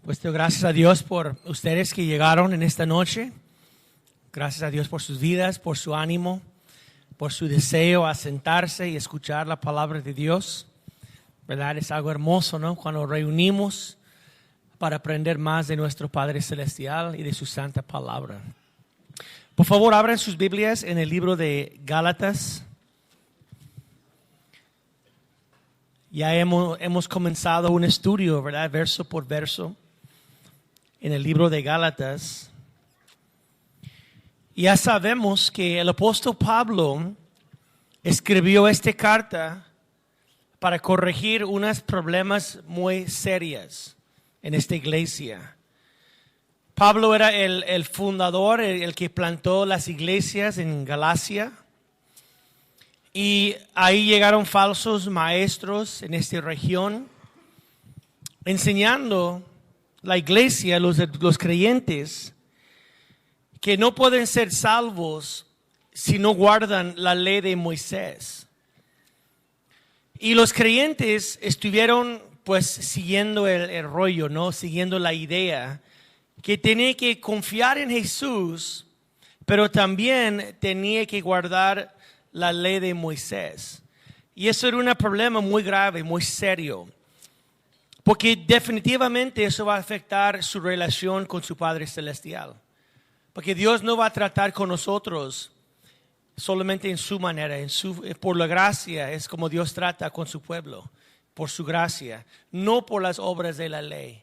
Pues doy gracias a Dios por ustedes que llegaron en esta noche. Gracias a Dios por sus vidas, por su ánimo, por su deseo a sentarse y escuchar la palabra de Dios. ¿Verdad? Es algo hermoso, ¿no? Cuando reunimos para aprender más de nuestro Padre Celestial y de su santa palabra. Por favor, abran sus Biblias en el libro de Gálatas. Ya hemos comenzado un estudio, ¿verdad? Verso por verso, en el libro de Gálatas. Ya sabemos que el apóstol Pablo escribió esta carta para corregir unos problemas muy serios en esta iglesia. Pablo era el fundador, el que plantó las iglesias en Galacia. Y ahí llegaron falsos maestros en esta región, enseñando la iglesia, los creyentes, que no pueden ser salvos si no guardan la ley de Moisés. Y los creyentes estuvieron pues siguiendo el rollo, ¿no? Siguiendo la idea que tenía que confiar en Jesús, pero también tenía que guardar la ley de Moisés. Y eso era un problema muy grave, muy serio. Porque definitivamente eso va a afectar su relación con su Padre Celestial. Porque Dios no va a tratar con nosotros solamente en su manera, por la gracia, es como Dios trata con su pueblo, por su gracia, no por las obras de la ley.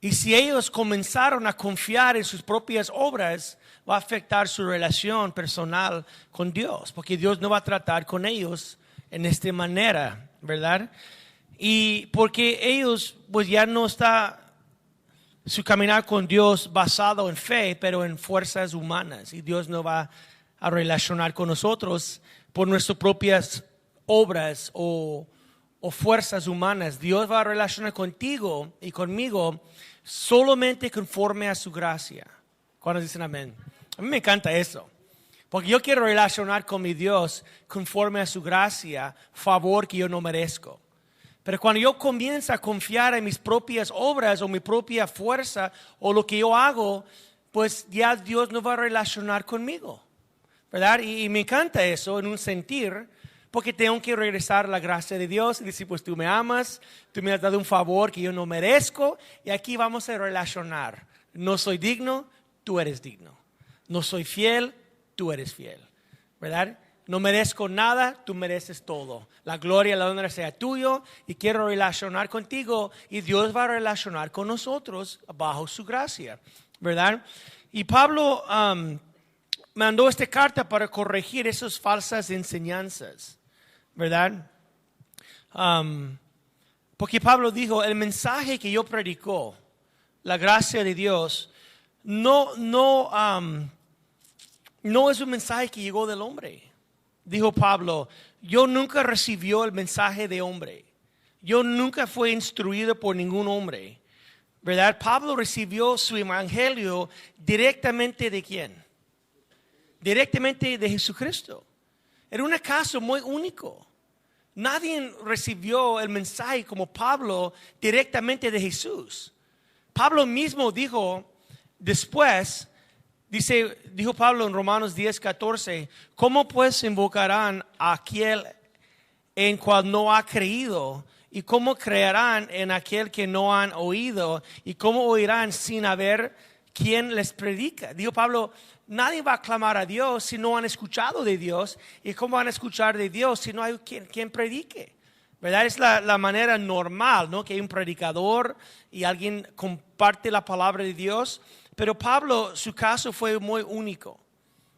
Y si ellos comenzaron a confiar en sus propias obras, va a afectar su relación personal con Dios, porque Dios no va a tratar con ellos en esta manera, ¿verdad? Y porque ellos pues ya no está su caminar con Dios basado en fe, pero en fuerzas humanas. Y Dios no va a relacionar con nosotros por nuestras propias obras o fuerzas humanas. Dios va a relacionar contigo y conmigo solamente conforme a su gracia. ¿Cuándo dicen amén? A mí me encanta eso. Porque yo quiero relacionar con mi Dios conforme a su gracia, favor que yo no merezco. Pero cuando yo comienzo a confiar en mis propias obras o mi propia fuerza o lo que yo hago, pues ya Dios no va a relacionar conmigo, ¿verdad? Y me encanta eso en un sentir, porque tengo que regresar a la gracia de Dios y decir, pues tú me amas, tú me has dado un favor que yo no merezco y aquí vamos a relacionar. No soy digno, tú eres digno. No soy fiel, tú eres fiel, ¿verdad? No merezco nada, tú mereces todo. La gloria y la honra sea tuyo y quiero relacionar contigo y Dios va a relacionar con nosotros bajo su gracia, ¿verdad? Y Pablo mandó esta carta para corregir esas falsas enseñanzas, ¿verdad? Porque Pablo dijo, el mensaje que yo predicó, la gracia de Dios, no es un mensaje que llegó del hombre. Dijo Pablo, yo nunca recibió el mensaje de hombre. Yo nunca fui instruido por ningún hombre. ¿Verdad? Pablo recibió su evangelio directamente ¿de quién? Directamente de Jesucristo. Era un caso muy único. Nadie recibió el mensaje como Pablo directamente de Jesús. Pablo mismo dijo después, dijo Pablo en Romanos 10:14, ¿cómo pues invocarán a aquel en cual no ha creído? ¿Y cómo creerán en aquel que no han oído? ¿Y cómo oirán sin haber quien les predica? Dijo Pablo, nadie va a clamar a Dios si no han escuchado de Dios. ¿Y cómo van a escuchar de Dios si no hay quien predique? ¿Verdad? Es la manera normal, ¿no? Que hay un predicador y alguien comparte la palabra de Dios. Pero Pablo, su caso fue muy único.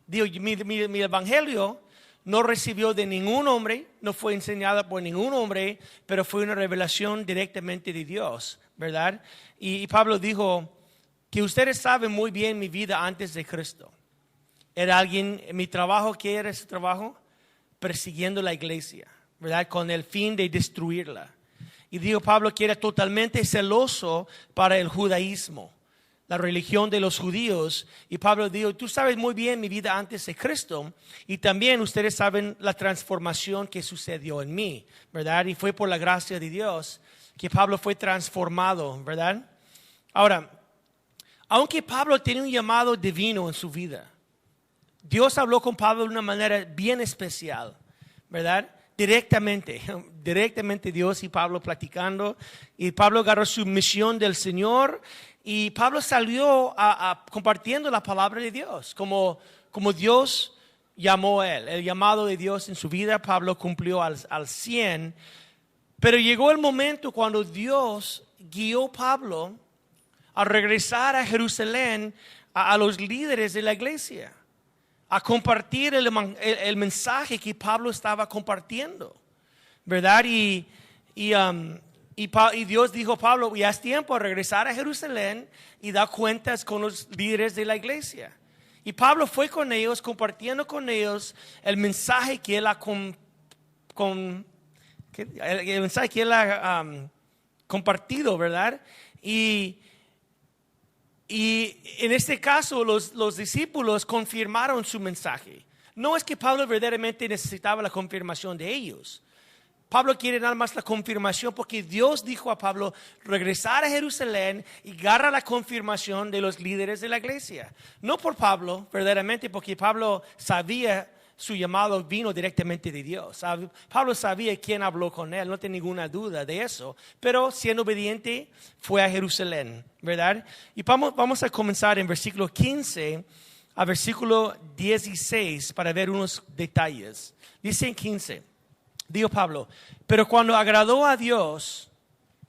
Dijo, mi evangelio no recibió de ningún hombre, no fue enseñada por ningún hombre, pero fue una revelación directamente de Dios, ¿verdad? Y Pablo dijo que ustedes saben muy bien mi vida antes de Cristo. Era alguien, mi trabajo, ¿qué era ese trabajo? Persiguiendo la iglesia, ¿verdad? Con el fin de destruirla. Y dijo Pablo que era totalmente celoso para el judaísmo, la religión de los judíos. Y Pablo dijo, tú sabes muy bien mi vida antes de Cristo y también ustedes saben la transformación que sucedió en mí, ¿verdad? Y fue por la gracia de Dios que Pablo fue transformado, ¿verdad? Ahora, aunque Pablo tiene un llamado divino en su vida, Dios habló con Pablo de una manera bien especial, ¿verdad? Directamente Dios y Pablo platicando, y Pablo agarró su misión del Señor, y Pablo salió compartiendo la palabra de Dios, como Dios llamó a él. El llamado de Dios en su vida, Pablo cumplió al 100, pero llegó el momento cuando Dios guió a Pablo a regresar a Jerusalén a los líderes de la iglesia, a compartir el mensaje que Pablo estaba compartiendo, ¿verdad? Y Dios dijo a Pablo, ya es tiempo de regresar a Jerusalén y dar cuentas con los líderes de la iglesia. Y Pablo fue con ellos, compartiendo con ellos el mensaje que él ha compartido, ¿verdad? Y en este caso los discípulos confirmaron su mensaje. No es que Pablo verdaderamente necesitaba la confirmación de ellos. Pablo quiere nada más la confirmación porque Dios dijo a Pablo regresar a Jerusalén y agarrar la confirmación de los líderes de la iglesia. No por Pablo, verdaderamente, porque Pablo sabía su llamado vino directamente de Dios. Pablo sabía quién habló con él, no tenía ninguna duda de eso. Pero siendo obediente, fue a Jerusalén, ¿verdad? Y vamos a comenzar en versículo 15 a versículo 16 para ver unos detalles. Dice en 15, dijo Pablo, pero cuando agradó a Dios,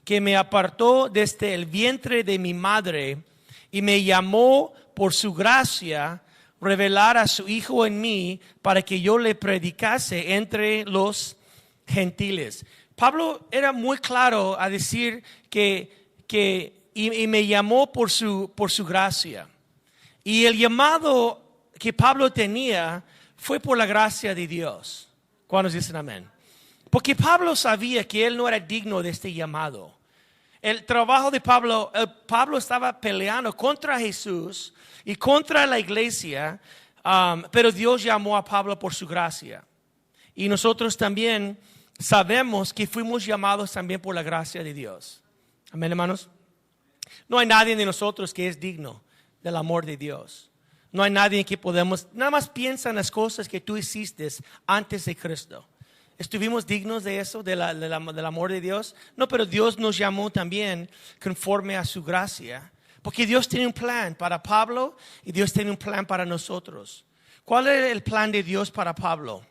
que me apartó desde el vientre de mi madre y me llamó por su gracia, revelar a su Hijo en mí para que yo le predicase entre los gentiles. Pablo era muy claro a decir y me llamó por su gracia. Y el llamado que Pablo tenía fue por la gracia de Dios. ¿Cuántos dicen amén? Porque Pablo sabía que él no era digno de este llamado. El trabajo de Pablo estaba peleando contra Jesús y contra la iglesia, pero Dios llamó a Pablo por su gracia. Y nosotros también sabemos que fuimos llamados también por la gracia de Dios. Amén, hermanos. No hay nadie de nosotros que es digno del amor de Dios. No hay nadie que nada más piensa en las cosas que tú hiciste antes de Cristo. ¿Estuvimos dignos de eso, del amor de Dios? No, pero Dios nos llamó también conforme a su gracia. Porque Dios tiene un plan para Pablo y Dios tiene un plan para nosotros. ¿Cuál era el plan de Dios para Pablo?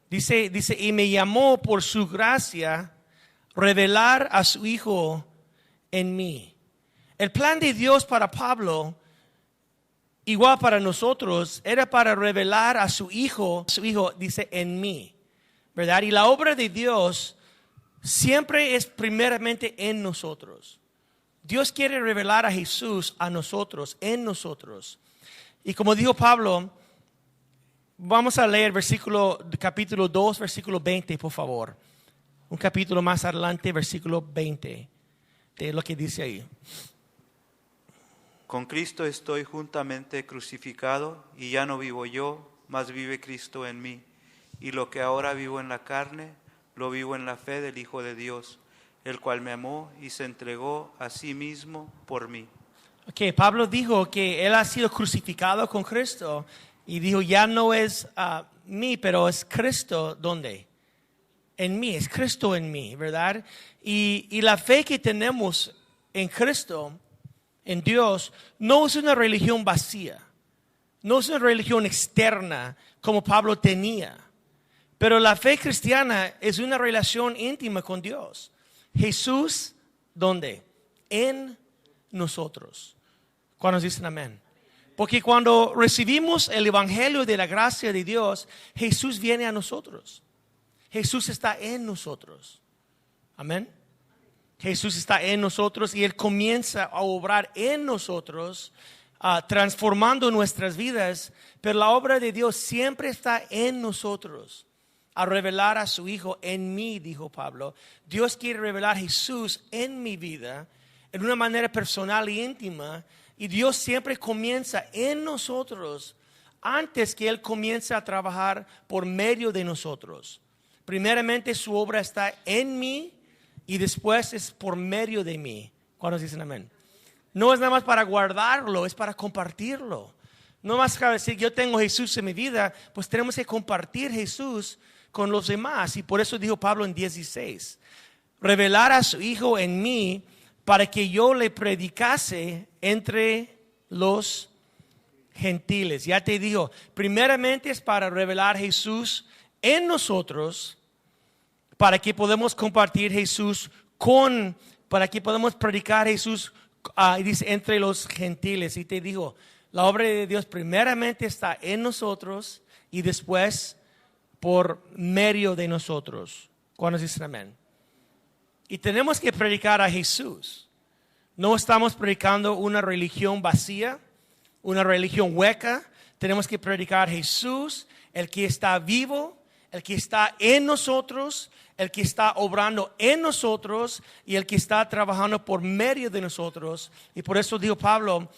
Dice, y me llamó por su gracia revelar a su Hijo en mí. El plan de Dios para Pablo, igual para nosotros, era para revelar a su Hijo dice, en mí. ¿Verdad? Y la obra de Dios siempre es primeramente en nosotros. Dios quiere revelar a Jesús a nosotros, en nosotros. Y como dijo Pablo, vamos a leer capítulo 2, versículo 20, por favor. Un capítulo más adelante, versículo 20, de lo que dice ahí. Con Cristo estoy juntamente crucificado, y ya no vivo yo, mas vive Cristo en mí. Y lo que ahora vivo en la carne, lo vivo en la fe del Hijo de Dios, el cual me amó y se entregó a sí mismo por mí. Okay, Pablo dijo que él ha sido crucificado con Cristo y dijo, ya no es mí, pero es Cristo, ¿dónde? En mí, es Cristo en mí, ¿verdad? Y la fe que tenemos en Cristo, en Dios, no es una religión vacía, no es una religión externa como Pablo tenía. Pero la fe cristiana es una relación íntima con Dios. Jesús, ¿dónde? En nosotros. ¿Cuántos dicen amén? Porque cuando recibimos el evangelio de la gracia de Dios, Jesús viene a nosotros. Jesús está en nosotros. Amén. Jesús está en nosotros y Él comienza a obrar en nosotros, transformando nuestras vidas. Pero la obra de Dios siempre está en nosotros. A revelar a su Hijo en mí, dijo Pablo. Dios quiere revelar a Jesús en mi vida en una manera personal e íntima. Y Dios siempre comienza en nosotros antes que Él comience a trabajar por medio de nosotros. Primeramente su obra está en mí y después es por medio de mí. ¿Cuántos dicen amén? no es nada más para guardarlo, es para compartirlo. No más para decir, yo tengo Jesús en mi vida, pues tenemos que compartir Jesús con los demás. Y por eso dijo Pablo en 16, revelar a su Hijo en mí para que yo le predicase entre los gentiles. Ya te digo, primeramente es para revelar Jesús en nosotros, para que podamos compartir Jesús para que podamos predicar Jesús dice, entre los gentiles. Y te digo, la obra de Dios primeramente está en nosotros y después por medio de nosotros. ¿Cuándo dicen amén? Y tenemos que predicar a Jesús. No estamos predicando una religión vacía, una religión hueca. Tenemos que predicar a Jesús, el que está vivo, el que está en nosotros, el que está obrando en nosotros y el que está trabajando por medio de nosotros. Y por eso dijo Pablo,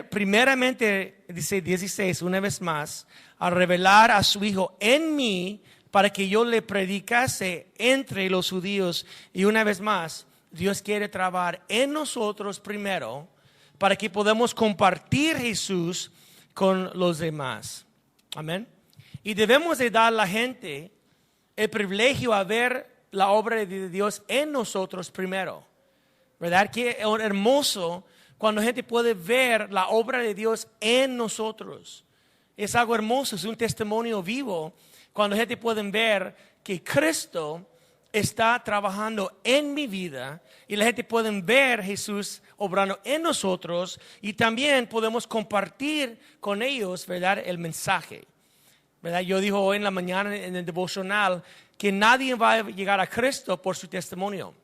primeramente, dice 16, una vez más, a revelar a su Hijo en mí para que yo le predicase entre los judíos. Y una vez más, Dios quiere trabajar en nosotros primero para que podamos compartir Jesús con los demás. Amén. Y debemos de dar a la gente el privilegio a ver la obra de Dios en nosotros primero. ¿Verdad? Qué hermoso cuando la gente puede ver la obra de Dios en nosotros. Es algo hermoso, es un testimonio vivo. Cuando la gente puede ver que Cristo está trabajando en mi vida y la gente puede ver Jesús obrando en nosotros y también podemos compartir con ellos, ¿verdad?, el mensaje. ¿Verdad? Yo dije hoy en la mañana en el devocional que nadie va a llegar a Cristo por su testimonio.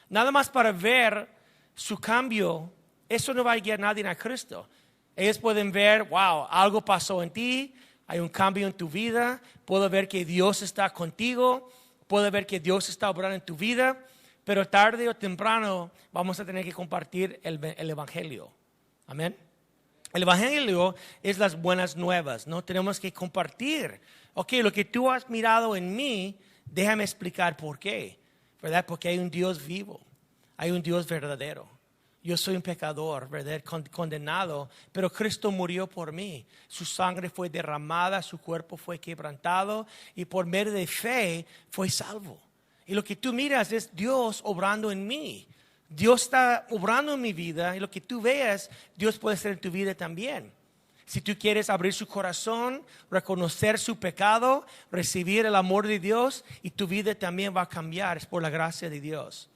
Nada más para ver su cambio, eso no va a guiar a nadie a Cristo. Ellos pueden ver, wow, algo pasó en ti, hay un cambio en tu vida, puedo ver que Dios está contigo, puedo ver que Dios está obrando en tu vida, pero tarde o temprano vamos a tener que compartir el Evangelio. Amén. El Evangelio es las buenas nuevas, ¿no? Tenemos que compartir. Ok, lo que tú has mirado en mí, déjame explicar por qué, ¿verdad? Porque hay un Dios vivo, hay un Dios verdadero. Yo soy un pecador, ¿verdad? Condenado, pero Cristo murió por mí. Su sangre fue derramada, su cuerpo fue quebrantado y por medio de fe fue salvo. Y lo que tú miras es Dios obrando en mí. Dios está obrando en mi vida y lo que tú veas, Dios puede hacer en tu vida también. Si tú quieres abrir su corazón, reconocer su pecado, recibir el amor de Dios y tu vida también va a cambiar. Es por la gracia de Dios.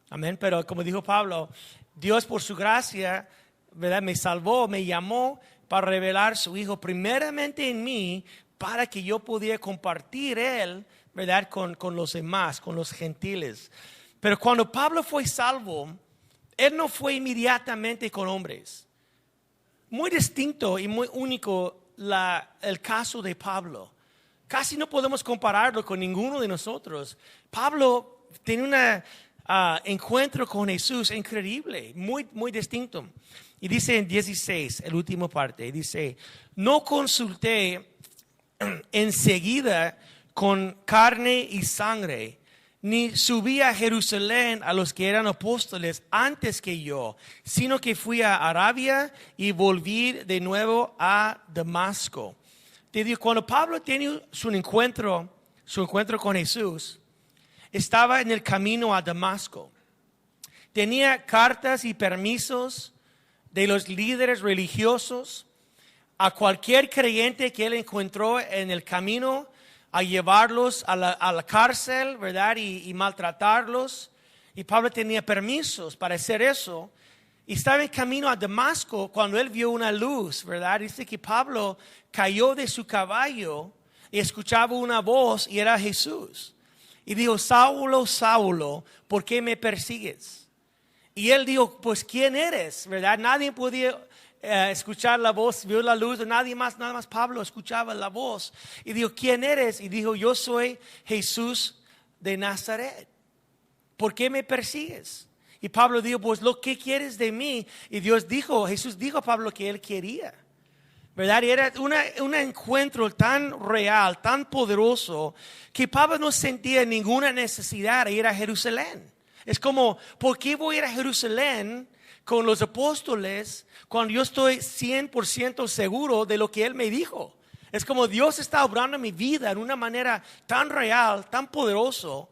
Amén. Pero como dijo Pablo, Dios por su gracia, ¿verdad?, me salvó, me llamó para revelar su Hijo primeramente en mí para que yo pudiera compartir Él, ¿verdad?, con los demás, con los gentiles. Pero cuando Pablo fue salvo, él no fue inmediatamente con hombres. Muy distinto y muy único el caso de Pablo. Casi no podemos compararlo con ninguno de nosotros. Pablo tiene un encuentro con Jesús increíble, muy, muy distinto. Y dice en 16, el último parte, dice, no consulté enseguida con carne y sangre, ni subí a Jerusalén a los que eran apóstoles antes que yo, sino que fui a Arabia y volví de nuevo a Damasco. Te digo, cuando Pablo tiene su encuentro con Jesús, estaba en el camino a Damasco. Tenía cartas y permisos de los líderes religiosos a cualquier creyente que él encontró en el camino, a llevarlos a la cárcel, ¿verdad? Y maltratarlos. Y Pablo tenía permisos para hacer eso. Y estaba en camino a Damasco cuando él vio una luz, ¿verdad? Dice que Pablo cayó de su caballo y escuchaba una voz y era Jesús. Y dijo, Saulo, Saulo, ¿por qué me persigues? Y él dijo, pues, ¿quién eres? ¿Verdad? Nadie podía escuchar la voz, vio la luz, nada más Pablo escuchaba la voz. Y dijo, ¿quién eres? Y dijo, yo soy Jesús de Nazaret. ¿Por qué me persigues? Y Pablo dijo, pues, ¿lo que quieres de mí? Y Jesús dijo a Pablo que él quería. ¿Verdad? Y era un encuentro tan real, tan poderoso, que Pablo no sentía ninguna necesidad de ir a Jerusalén. Es como, ¿por qué voy a ir a Jerusalén con los apóstoles cuando yo estoy 100% seguro de lo que Él me dijo. Es como Dios está obrando en mi vida en una manera tan real, tan poderoso.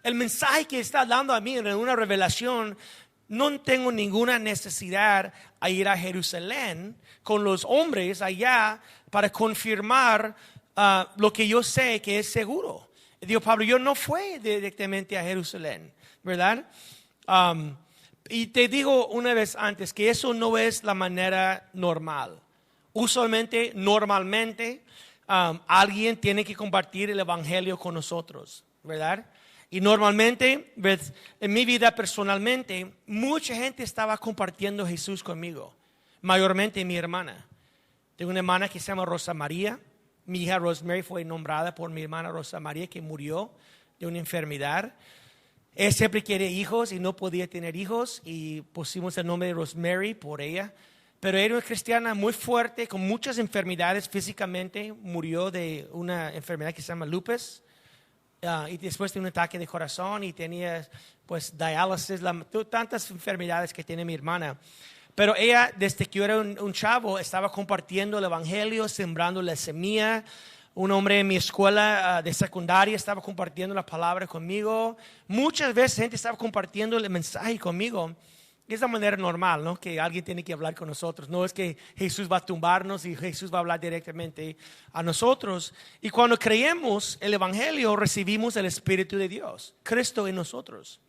El mensaje que está dando a mí en una revelación, no tengo ninguna necesidad a ir a Jerusalén con los hombres allá para confirmar lo que yo sé que es seguro. Digo, Pablo, yo no fui directamente a Jerusalén, ¿verdad? Y te digo una vez antes que eso no es la manera normal. Usualmente, normalmente, alguien tiene que compartir el evangelio con nosotros, ¿verdad? Y normalmente, en mi vida personalmente, mucha gente estaba compartiendo Jesús conmigo. Mayormente mi hermana. Tengo una hermana que se llama Rosa María. Mi hija Rosemary fue nombrada por mi hermana Rosa María, que murió de una enfermedad. Ella siempre quería hijos y no podía tener hijos, y pusimos el nombre de Rosemary por ella. Pero era una cristiana muy fuerte, con muchas enfermedades físicamente. Murió de una enfermedad que se llama lupus. Y después de un ataque de corazón, y tenía pues diálisis, tantas enfermedades que tiene mi hermana. Pero ella, desde que yo era un chavo, estaba compartiendo el evangelio, sembrando la semilla. Un hombre en mi escuela de secundaria estaba compartiendo la palabra conmigo. Muchas veces gente estaba compartiendo el mensaje conmigo. Es la manera normal, ¿no? Que alguien tiene que hablar con nosotros. No es que Jesús va a tumbarnos y Jesús va a hablar directamente a nosotros. Y cuando creemos el evangelio, recibimos el Espíritu de Dios, Cristo en nosotros,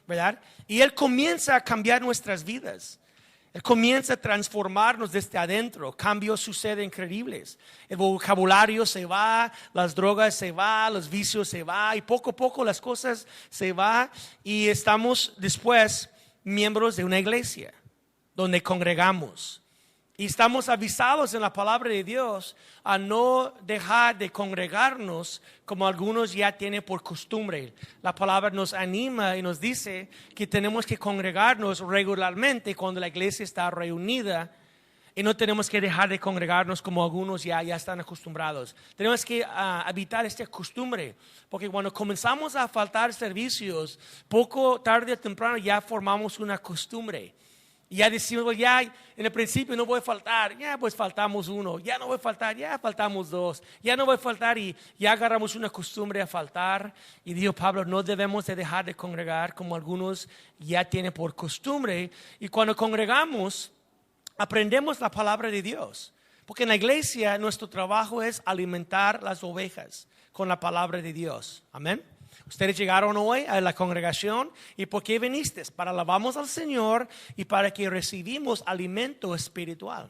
¿verdad? Y Él comienza a cambiar nuestras vidas. Él comienza a transformarnos desde adentro. Cambios suceden increíbles. El vocabulario se va, las drogas se van, los vicios se van, y poco a poco las cosas se van, y estamos después miembros de una iglesia donde congregamos, y estamos avisados en la palabra de Dios a no dejar de congregarnos como algunos ya tienen por costumbre. La palabra nos anima y nos dice que tenemos que congregarnos regularmente cuando la iglesia está reunida, y no tenemos que dejar de congregarnos como algunos ya están acostumbrados. Tenemos que evitar esta costumbre, porque cuando comenzamos a faltar servicios, poco tarde o temprano ya formamos una costumbre. Y ya decimos, ya en el principio no voy a faltar, ya pues faltamos uno, ya no voy a faltar, ya faltamos dos, ya no voy a faltar, y ya agarramos una costumbre a faltar. Y dijo Pablo, no debemos de dejar de congregar como algunos ya tienen por costumbre. Y cuando congregamos, aprendemos la palabra de Dios, porque en la iglesia nuestro trabajo es alimentar las ovejas con la palabra de Dios. Amén. Ustedes llegaron hoy a la congregación, ¿y por qué viniste? Para alabamos al Señor y para que recibimos alimento espiritual.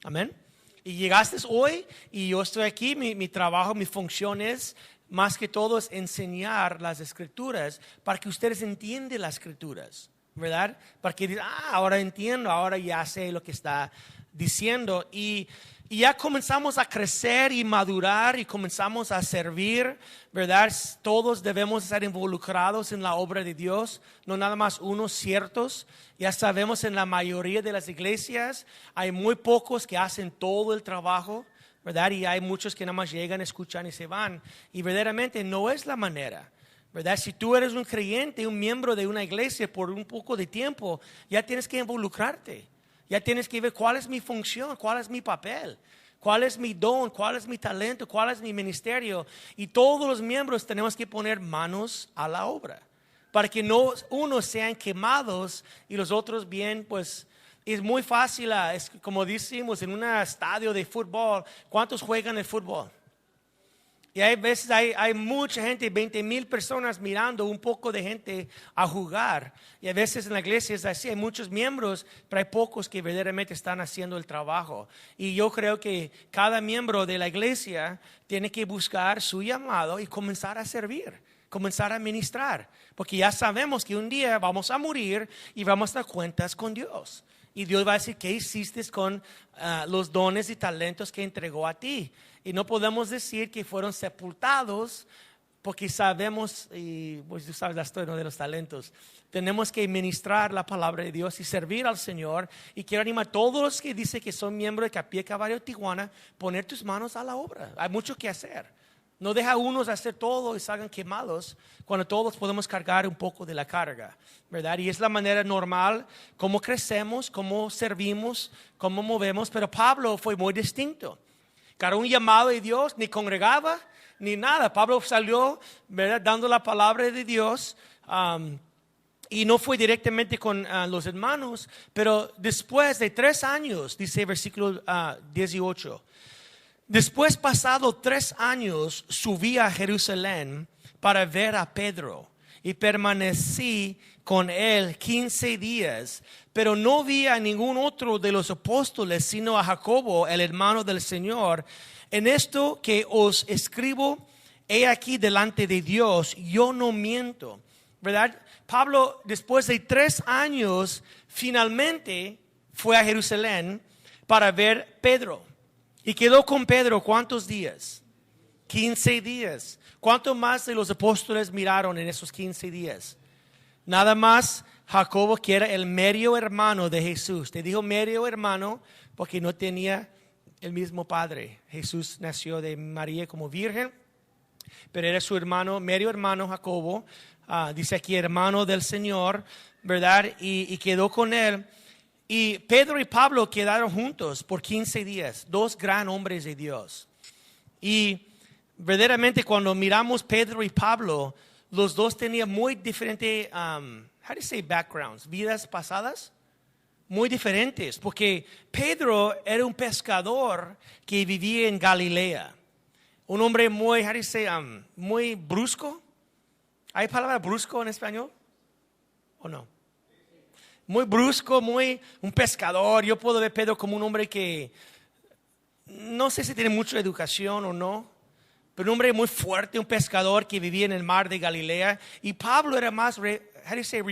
Amén. Y llegaste hoy, y yo estoy aquí, mi trabajo, mi función es más que todo es enseñar las escrituras para que ustedes entiendan las escrituras, ¿verdad? Para que digan, ahora entiendo, ahora ya sé lo que está diciendo. Y ya comenzamos a crecer y madurar, y comenzamos a servir, ¿verdad? Todos debemos estar involucrados en la obra de Dios, no nada más unos ciertos. Ya sabemos, en la mayoría de las iglesias hay muy pocos que hacen todo el trabajo, ¿verdad? Y hay muchos que nada más llegan, escuchan y se van. Y verdaderamente no es la manera, ¿verdad? Si tú eres un creyente, un miembro de una iglesia por un poco de tiempo, ya tienes que involucrarte. Ya tienes que ver cuál es mi función, cuál es mi papel, cuál es mi don, cuál es mi talento, cuál es mi ministerio. Y todos los miembros tenemos que poner manos a la obra, para que no unos sean quemados y los otros bien, pues es muy fácil, es como decimos en un estadio de fútbol, ¿cuántos juegan el fútbol? Y hay veces hay mucha gente, 20,000 personas mirando, un poco de gente a jugar. Y a veces en la iglesia es así, hay muchos miembros, pero hay pocos que verdaderamente están haciendo el trabajo. Y yo creo que cada miembro de la iglesia tiene que buscar su llamado y comenzar a servir, comenzar a ministrar. Porque ya sabemos que un día vamos a morir y vamos a dar cuentas con Dios. Y Dios va a decir, ¿qué hiciste con los dones y talentos que entregó a ti? Y no podemos decir que fueron sepultados, porque sabemos, y pues tú sabes la historia de los talentos. Tenemos que ministrar la palabra de Dios y servir al Señor. Y quiero animar a todos los que dicen que son miembros de Capilla Calvario Tijuana, poner tus manos a la obra. Hay mucho que hacer. No deja a unos hacer todo y salgan quemados cuando todos podemos cargar un poco de la carga, ¿verdad? Y es la manera normal, cómo crecemos, cómo servimos, cómo movemos. Pero Pablo fue muy distinto. Cada un llamado de Dios, ni congregaba, ni nada. Pablo salió, ¿verdad?, dando la palabra de Dios. Y no fue directamente con los hermanos, pero después de 3 años, dice versículo 18, después pasado 3 años, subí a Jerusalén para ver a Pedro y permanecí con él 15 días, pero no vi a ningún otro de los apóstoles, sino a Jacobo, el hermano del Señor. En esto que os escribo, he aquí delante de Dios, yo no miento, ¿verdad? Pablo, después de 3 años, finalmente fue a Jerusalén para ver Pedro. Y quedó con Pedro, ¿cuántos días? 15 días. ¿Cuánto más de los apóstoles miraron en esos 15 días? Nada más Jacobo, que era el medio hermano de Jesús. Te digo medio hermano porque no tenía el mismo padre. Jesús nació de María como virgen, pero era su hermano, medio hermano Jacobo. Dice aquí hermano del Señor, ¿verdad? Y quedó con él. Y Pedro y Pablo quedaron juntos por 15 días, 2 gran hombres de Dios. Y verdaderamente cuando miramos Pedro y Pablo, los dos tenían muy diferentes, how do you say backgrounds, vidas pasadas, muy diferentes. Porque Pedro era un pescador que vivía en Galilea. Un hombre muy, how do you say, muy brusco. ¿Hay palabra brusco en español? ¿O no? Muy brusco, un pescador. Yo puedo ver a Pedro como un hombre que no sé si tiene mucha educación o no, pero un hombre muy fuerte, un pescador que vivía en el mar de Galilea. Y Pablo era más, how do you say,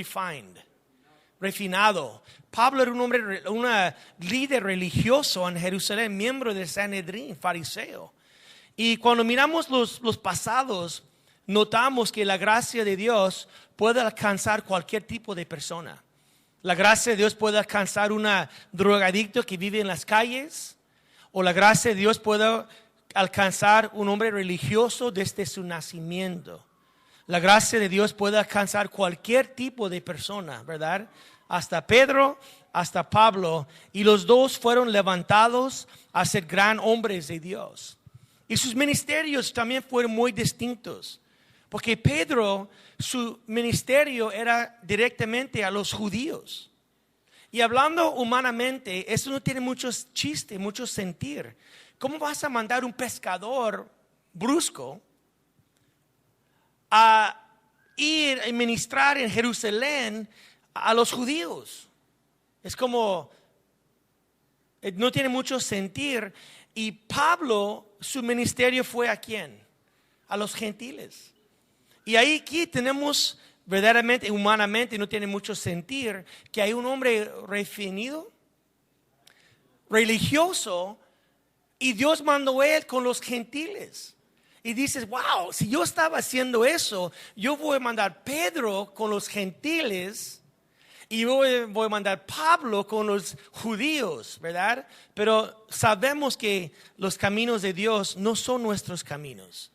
refinado. Pablo era un hombre, un líder religioso en Jerusalén, miembro del Sanedrín, fariseo. Y cuando miramos los pasados, notamos que la gracia de Dios puede alcanzar cualquier tipo de persona. La gracia de Dios puede alcanzar una drogadicto que vive en las calles, o la gracia de Dios puede alcanzar un hombre religioso desde su nacimiento. La gracia de Dios puede alcanzar cualquier tipo de persona, ¿verdad? Hasta Pedro, hasta Pablo, y los dos fueron levantados a ser gran hombres de Dios. Y sus ministerios también fueron muy distintos. Porque Pedro, su ministerio era directamente a los judíos. Y hablando humanamente, eso no tiene mucho chiste, mucho sentir. ¿Cómo vas a mandar un pescador brusco a ir a ministrar en Jerusalén a los judíos? Es como, no tiene mucho sentir. Y Pablo, su ministerio fue ¿a quién? A los gentiles. Y ahí aquí tenemos verdaderamente, humanamente, no tiene mucho sentir, que hay un hombre refinido, religioso, y Dios mandó a él con los gentiles. Y dices, wow, si yo estaba haciendo eso, yo voy a mandar Pedro con los gentiles y voy a mandar Pablo con los judíos, ¿verdad? Pero sabemos que los caminos de Dios no son nuestros caminos.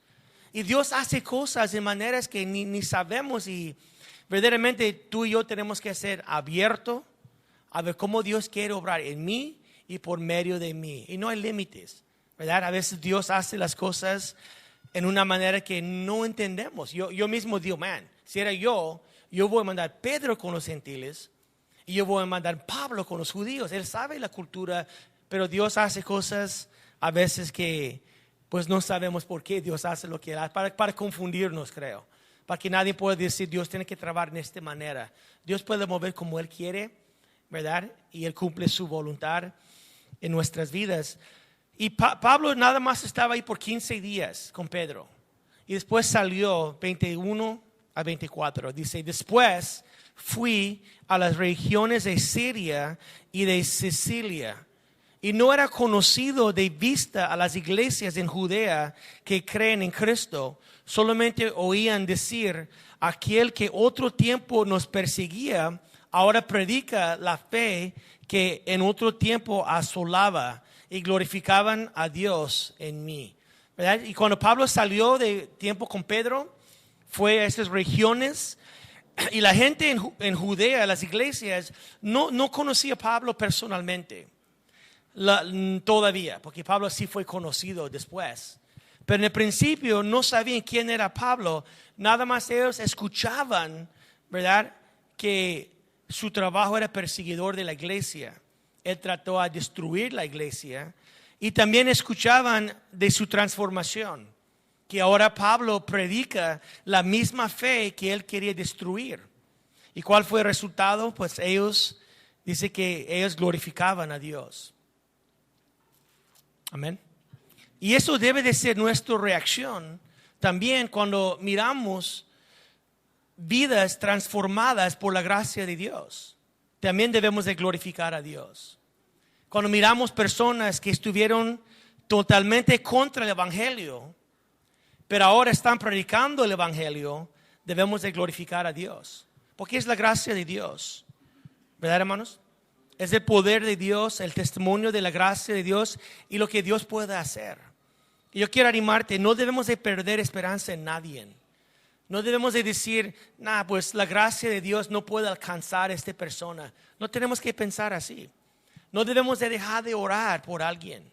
Y Dios hace cosas de maneras que ni sabemos, y verdaderamente tú y yo tenemos que ser abiertos a ver cómo Dios quiere obrar en mí y por medio de mí. Y no hay límites, ¿verdad? A veces Dios hace las cosas en una manera que no entendemos. Yo mismo digo, si era yo voy a mandar Pedro con los gentiles y yo voy a mandar Pablo con los judíos. Él sabe la cultura, pero Dios hace cosas a veces que pues no sabemos por qué Dios hace lo que hace, para confundirnos, creo. Para que nadie pueda decir, Dios tiene que trabajar de esta manera. Dios puede mover como Él quiere, ¿verdad? Y Él cumple su voluntad en nuestras vidas. Y Pablo nada más estaba ahí por 15 días con Pedro. Y después salió 21 a 24. Dice, después fui a las regiones de Siria y de Sicilia. Y no era conocido de vista a las iglesias en Judea que creen en Cristo. Solamente oían decir, aquel que otro tiempo nos perseguía, ahora predica la fe que en otro tiempo asolaba, y glorificaban a Dios en mí. ¿verdad? Y cuando Pablo salió de tiempo con Pedro, fue a esas regiones. Y la gente en Judea, las iglesias, no conocía a Pablo personalmente. Todavía, porque Pablo sí fue conocido después. Pero en el principio no sabían quién era Pablo. Nada más ellos escuchaban, ¿verdad?, que su trabajo era perseguidor de la iglesia. Él trató de destruir la iglesia. Y también escuchaban de su transformación, que ahora Pablo predica la misma fe que él quería destruir. ¿Y cuál fue el resultado? Pues dice que ellos glorificaban a Dios. Amén. Y eso debe de ser nuestra reacción también cuando miramos vidas transformadas por la gracia de Dios. También debemos de glorificar a Dios. Cuando miramos personas que estuvieron totalmente contra el evangelio, pero ahora están predicando el evangelio, debemos de glorificar a Dios. Porque es la gracia de Dios. ¿Verdad, hermanos? Es el poder de Dios, el testimonio de la gracia de Dios y lo que Dios puede hacer. Y yo quiero animarte, no debemos de perder esperanza en nadie. No debemos de decir, pues la gracia de Dios no puede alcanzar a esta persona. No tenemos que pensar así. No debemos de dejar de orar por alguien.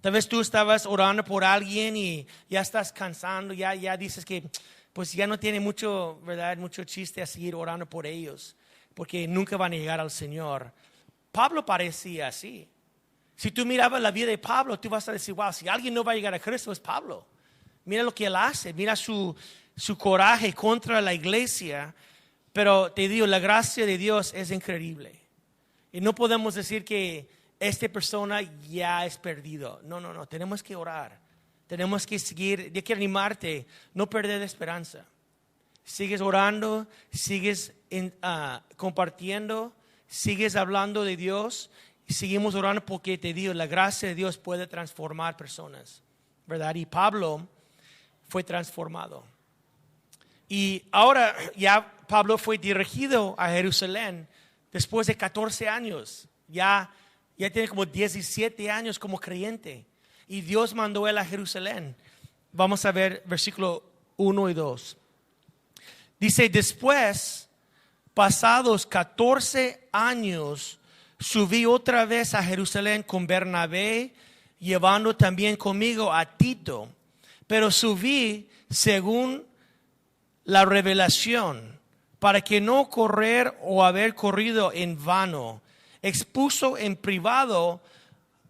Tal vez tú estabas orando por alguien y ya estás cansando, ya dices que pues ya no tiene mucho, ¿verdad?, mucho chiste a seguir orando por ellos, porque nunca van a llegar al Señor. Pablo parecía así. Si tú mirabas la vida de Pablo, tú vas a decir, wow, si alguien no va a llegar a Cristo es Pablo. Mira lo que él hace, mira su coraje contra la iglesia. Pero te digo, la gracia de Dios es increíble. Y no podemos decir que esta persona ya es perdido. No, tenemos que orar. Tenemos que seguir. Yo quiero animarte, no perder la esperanza. Sigues orando, sigues compartiendo, sigues hablando de Dios y seguimos orando porque te digo, la gracia de Dios puede transformar personas, ¿verdad? Y Pablo fue transformado. Y ahora ya Pablo fue dirigido a Jerusalén después de 14 años. Ya tiene como 17 años como creyente. Y Dios mandó a él a Jerusalén. Vamos a ver versículo 1 y 2. Dice, después, pasados 14 años, subí otra vez a Jerusalén con Bernabé, llevando también conmigo a Tito. Pero subí según la revelación, para que no correr o haber corrido en vano. Expuso en privado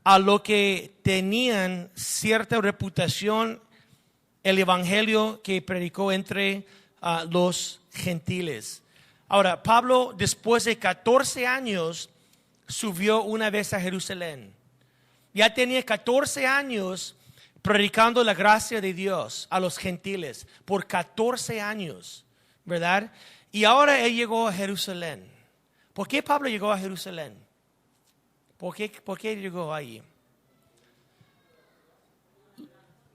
a lo que tenían cierta reputación el evangelio que predicó entre los gentiles. Ahora, Pablo, después de 14 años, subió una vez a Jerusalén. Ya tenía 14 años predicando la gracia de Dios a los gentiles, por 14 años, ¿verdad? Y ahora él llegó a Jerusalén. ¿Por qué Pablo llegó a Jerusalén? ¿Por qué llegó ahí?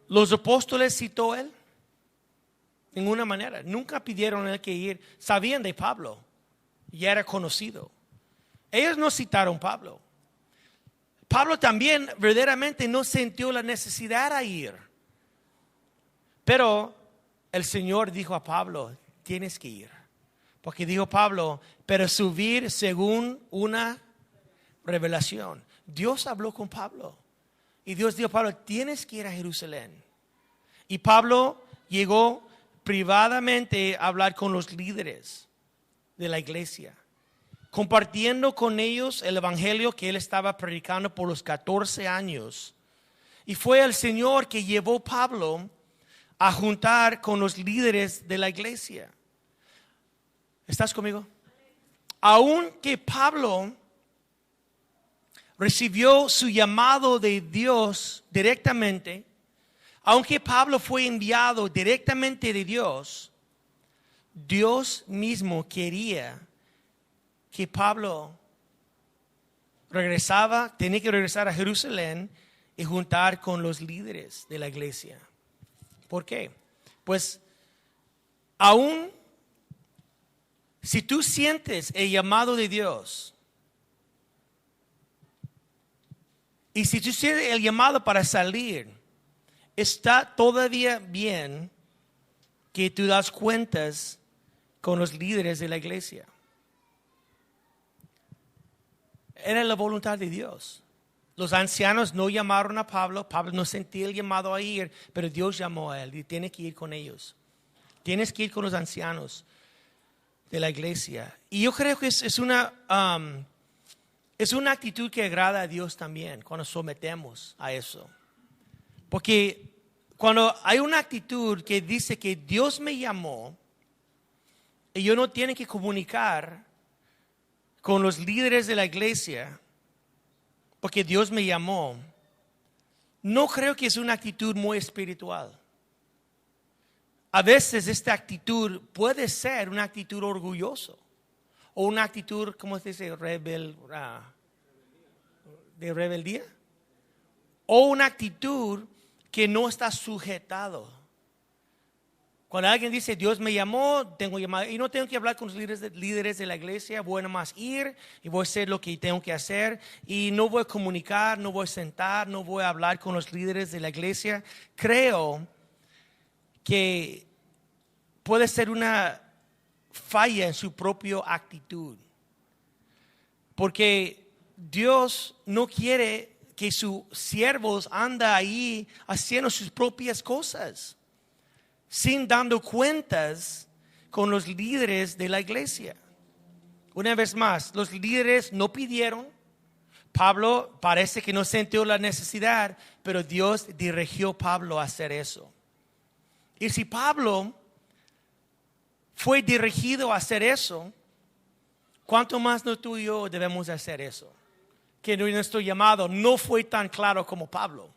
¿Los apóstoles citó él? De ninguna manera. Nunca pidieron a él que ir. Sabían de Pablo. Ya era conocido. Ellos no citaron a Pablo. Pablo también verdaderamente no sintió la necesidad de ir. Pero el Señor dijo a Pablo, tienes que ir. Porque dijo Pablo, pero subir según una revelación. Dios habló con Pablo. Y Dios dijo a Pablo, tienes que ir a Jerusalén. Y Pablo llegó privadamente a hablar con los líderes de la iglesia, compartiendo con ellos el evangelio que él estaba predicando por los 14 años. Y fue el Señor que llevó a Pablo a juntar con los líderes de la iglesia. ¿Estás conmigo? Aunque Pablo recibió su llamado de Dios directamente, aunque Pablo fue enviado directamente de Dios, Dios mismo quería que Pablo tenía que regresar a Jerusalén y juntar con los líderes de la iglesia. ¿Por qué? Pues aún si tú sientes el llamado de Dios y si tú sientes el llamado para salir, está todavía bien que tú das cuentas con los líderes de la iglesia. Era la voluntad de Dios. Los ancianos no llamaron a Pablo. Pablo no sentía el llamado a ir, pero Dios llamó a él y tiene que ir con ellos. Tienes que ir con los ancianos de la iglesia. Y yo creo que es una actitud que agrada a Dios también cuando sometemos a eso. Porque cuando hay una actitud que dice que Dios me llamó y yo no tengo que comunicar con los líderes de la iglesia porque Dios me llamó, no creo que es una actitud muy espiritual. A veces esta actitud puede ser una actitud orgullosa o una actitud, ¿cómo se dice? De rebeldía. O una actitud que no está sujetado. Cuando alguien dice, Dios me llamó, tengo llamado, y no tengo que hablar con los líderes de la iglesia, voy a más ir y voy a hacer lo que tengo que hacer y no voy a comunicar, no voy a sentar, no voy a hablar con los líderes de la iglesia. Creo que puede ser una falla en su propia actitud. Porque Dios no quiere que sus siervos anden ahí haciendo sus propias cosas, sin dando cuentas con los líderes de la iglesia. Una vez más, los líderes no pidieron. Pablo parece que no sintió la necesidad, pero Dios dirigió a Pablo a hacer eso. Y si Pablo fue dirigido a hacer eso, ¿cuánto más no tú y yo debemos hacer eso? Que nuestro llamado no fue tan claro como Pablo.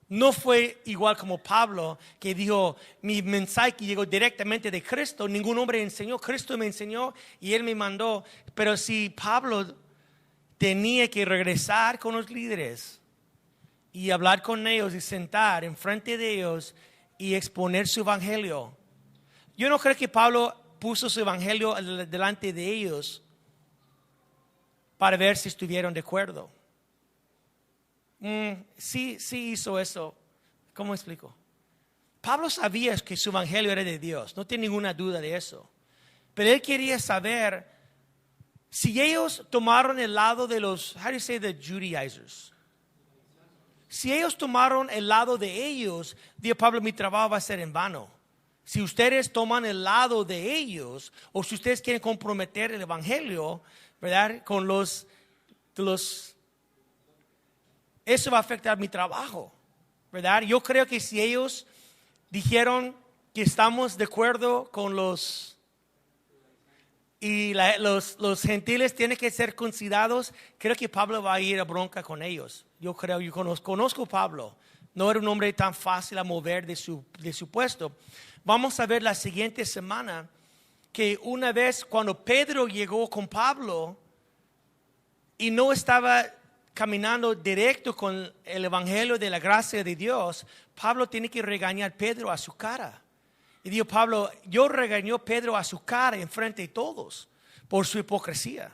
No fue igual como Pablo, que dijo, mi mensaje llegó directamente de Cristo. Ningún hombre enseñó, Cristo me enseñó y Él me mandó. Pero si Pablo tenía que regresar con los líderes y hablar con ellos y sentar enfrente de ellos y exponer su evangelio. Yo no creo que Pablo puso su evangelio delante de ellos para ver si estuvieron de acuerdo. Sí hizo eso. ¿Cómo explico? Pablo sabía que su evangelio era de Dios, no tiene ninguna duda de eso. Pero él quería saber si ellos tomaron el lado de los, how do you say the Judaizers? Si ellos tomaron el lado de ellos, dijo Pablo, mi trabajo va a ser en vano. Si ustedes toman el lado de ellos, o si ustedes quieren comprometer el evangelio, ¿verdad? Con los eso va a afectar mi trabajo, ¿verdad? Yo creo que si ellos dijeron que estamos de acuerdo con los gentiles tienen que ser considerados, creo que Pablo va a ir a bronca con ellos. Yo conozco a Pablo. No era un hombre tan fácil a mover de su puesto. Vamos a ver la siguiente semana que una vez cuando Pedro llegó con Pablo y no estaba caminando directo con el evangelio de la gracia de Dios, Pablo tiene que regañar a Pedro a su cara. Y dijo Pablo, yo regañó a Pedro a su cara en frente de todos por su hipocresía.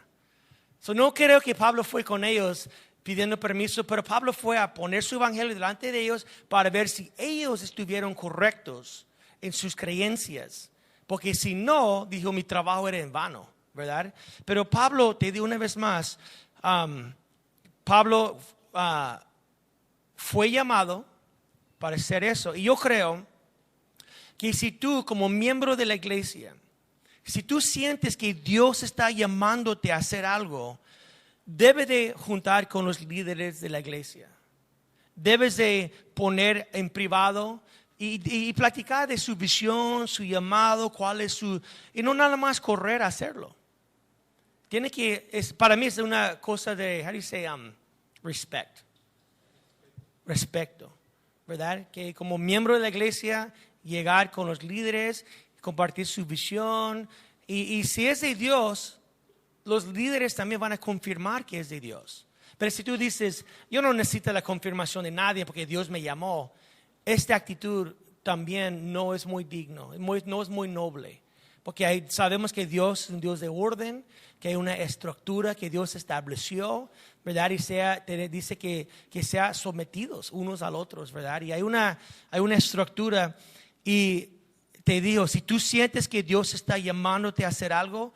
No creo que Pablo fue con ellos pidiendo permiso, pero Pablo fue a poner su evangelio delante de ellos para ver si ellos estuvieron correctos en sus creencias. Porque si no, dijo, mi trabajo era en vano, ¿verdad? Pero Pablo, te digo una vez más, Pablo fue llamado para hacer eso. Y yo creo que si tú como miembro de la iglesia, si tú sientes que Dios está llamándote a hacer algo, debes de juntar con los líderes de la iglesia. Debes de poner en privado y platicar de su visión, su llamado, cuál es su... Y no nada más correr a hacerlo. Tiene que, para mí es una cosa de, how do you say, respeto, ¿verdad? Que como miembro de la iglesia, llegar con los líderes, compartir su visión, y si es de Dios, los líderes también van a confirmar que es de Dios. Pero si tú dices, yo no necesito la confirmación de nadie porque Dios me llamó, esta actitud también no es muy digno, no es muy noble. Porque sabemos que Dios es un Dios de orden, que hay una estructura que Dios estableció, ¿verdad? Y dice que sea sometidos unos al otros, ¿verdad? Y hay una estructura. Y te digo, si tú sientes que Dios está llamándote a hacer algo,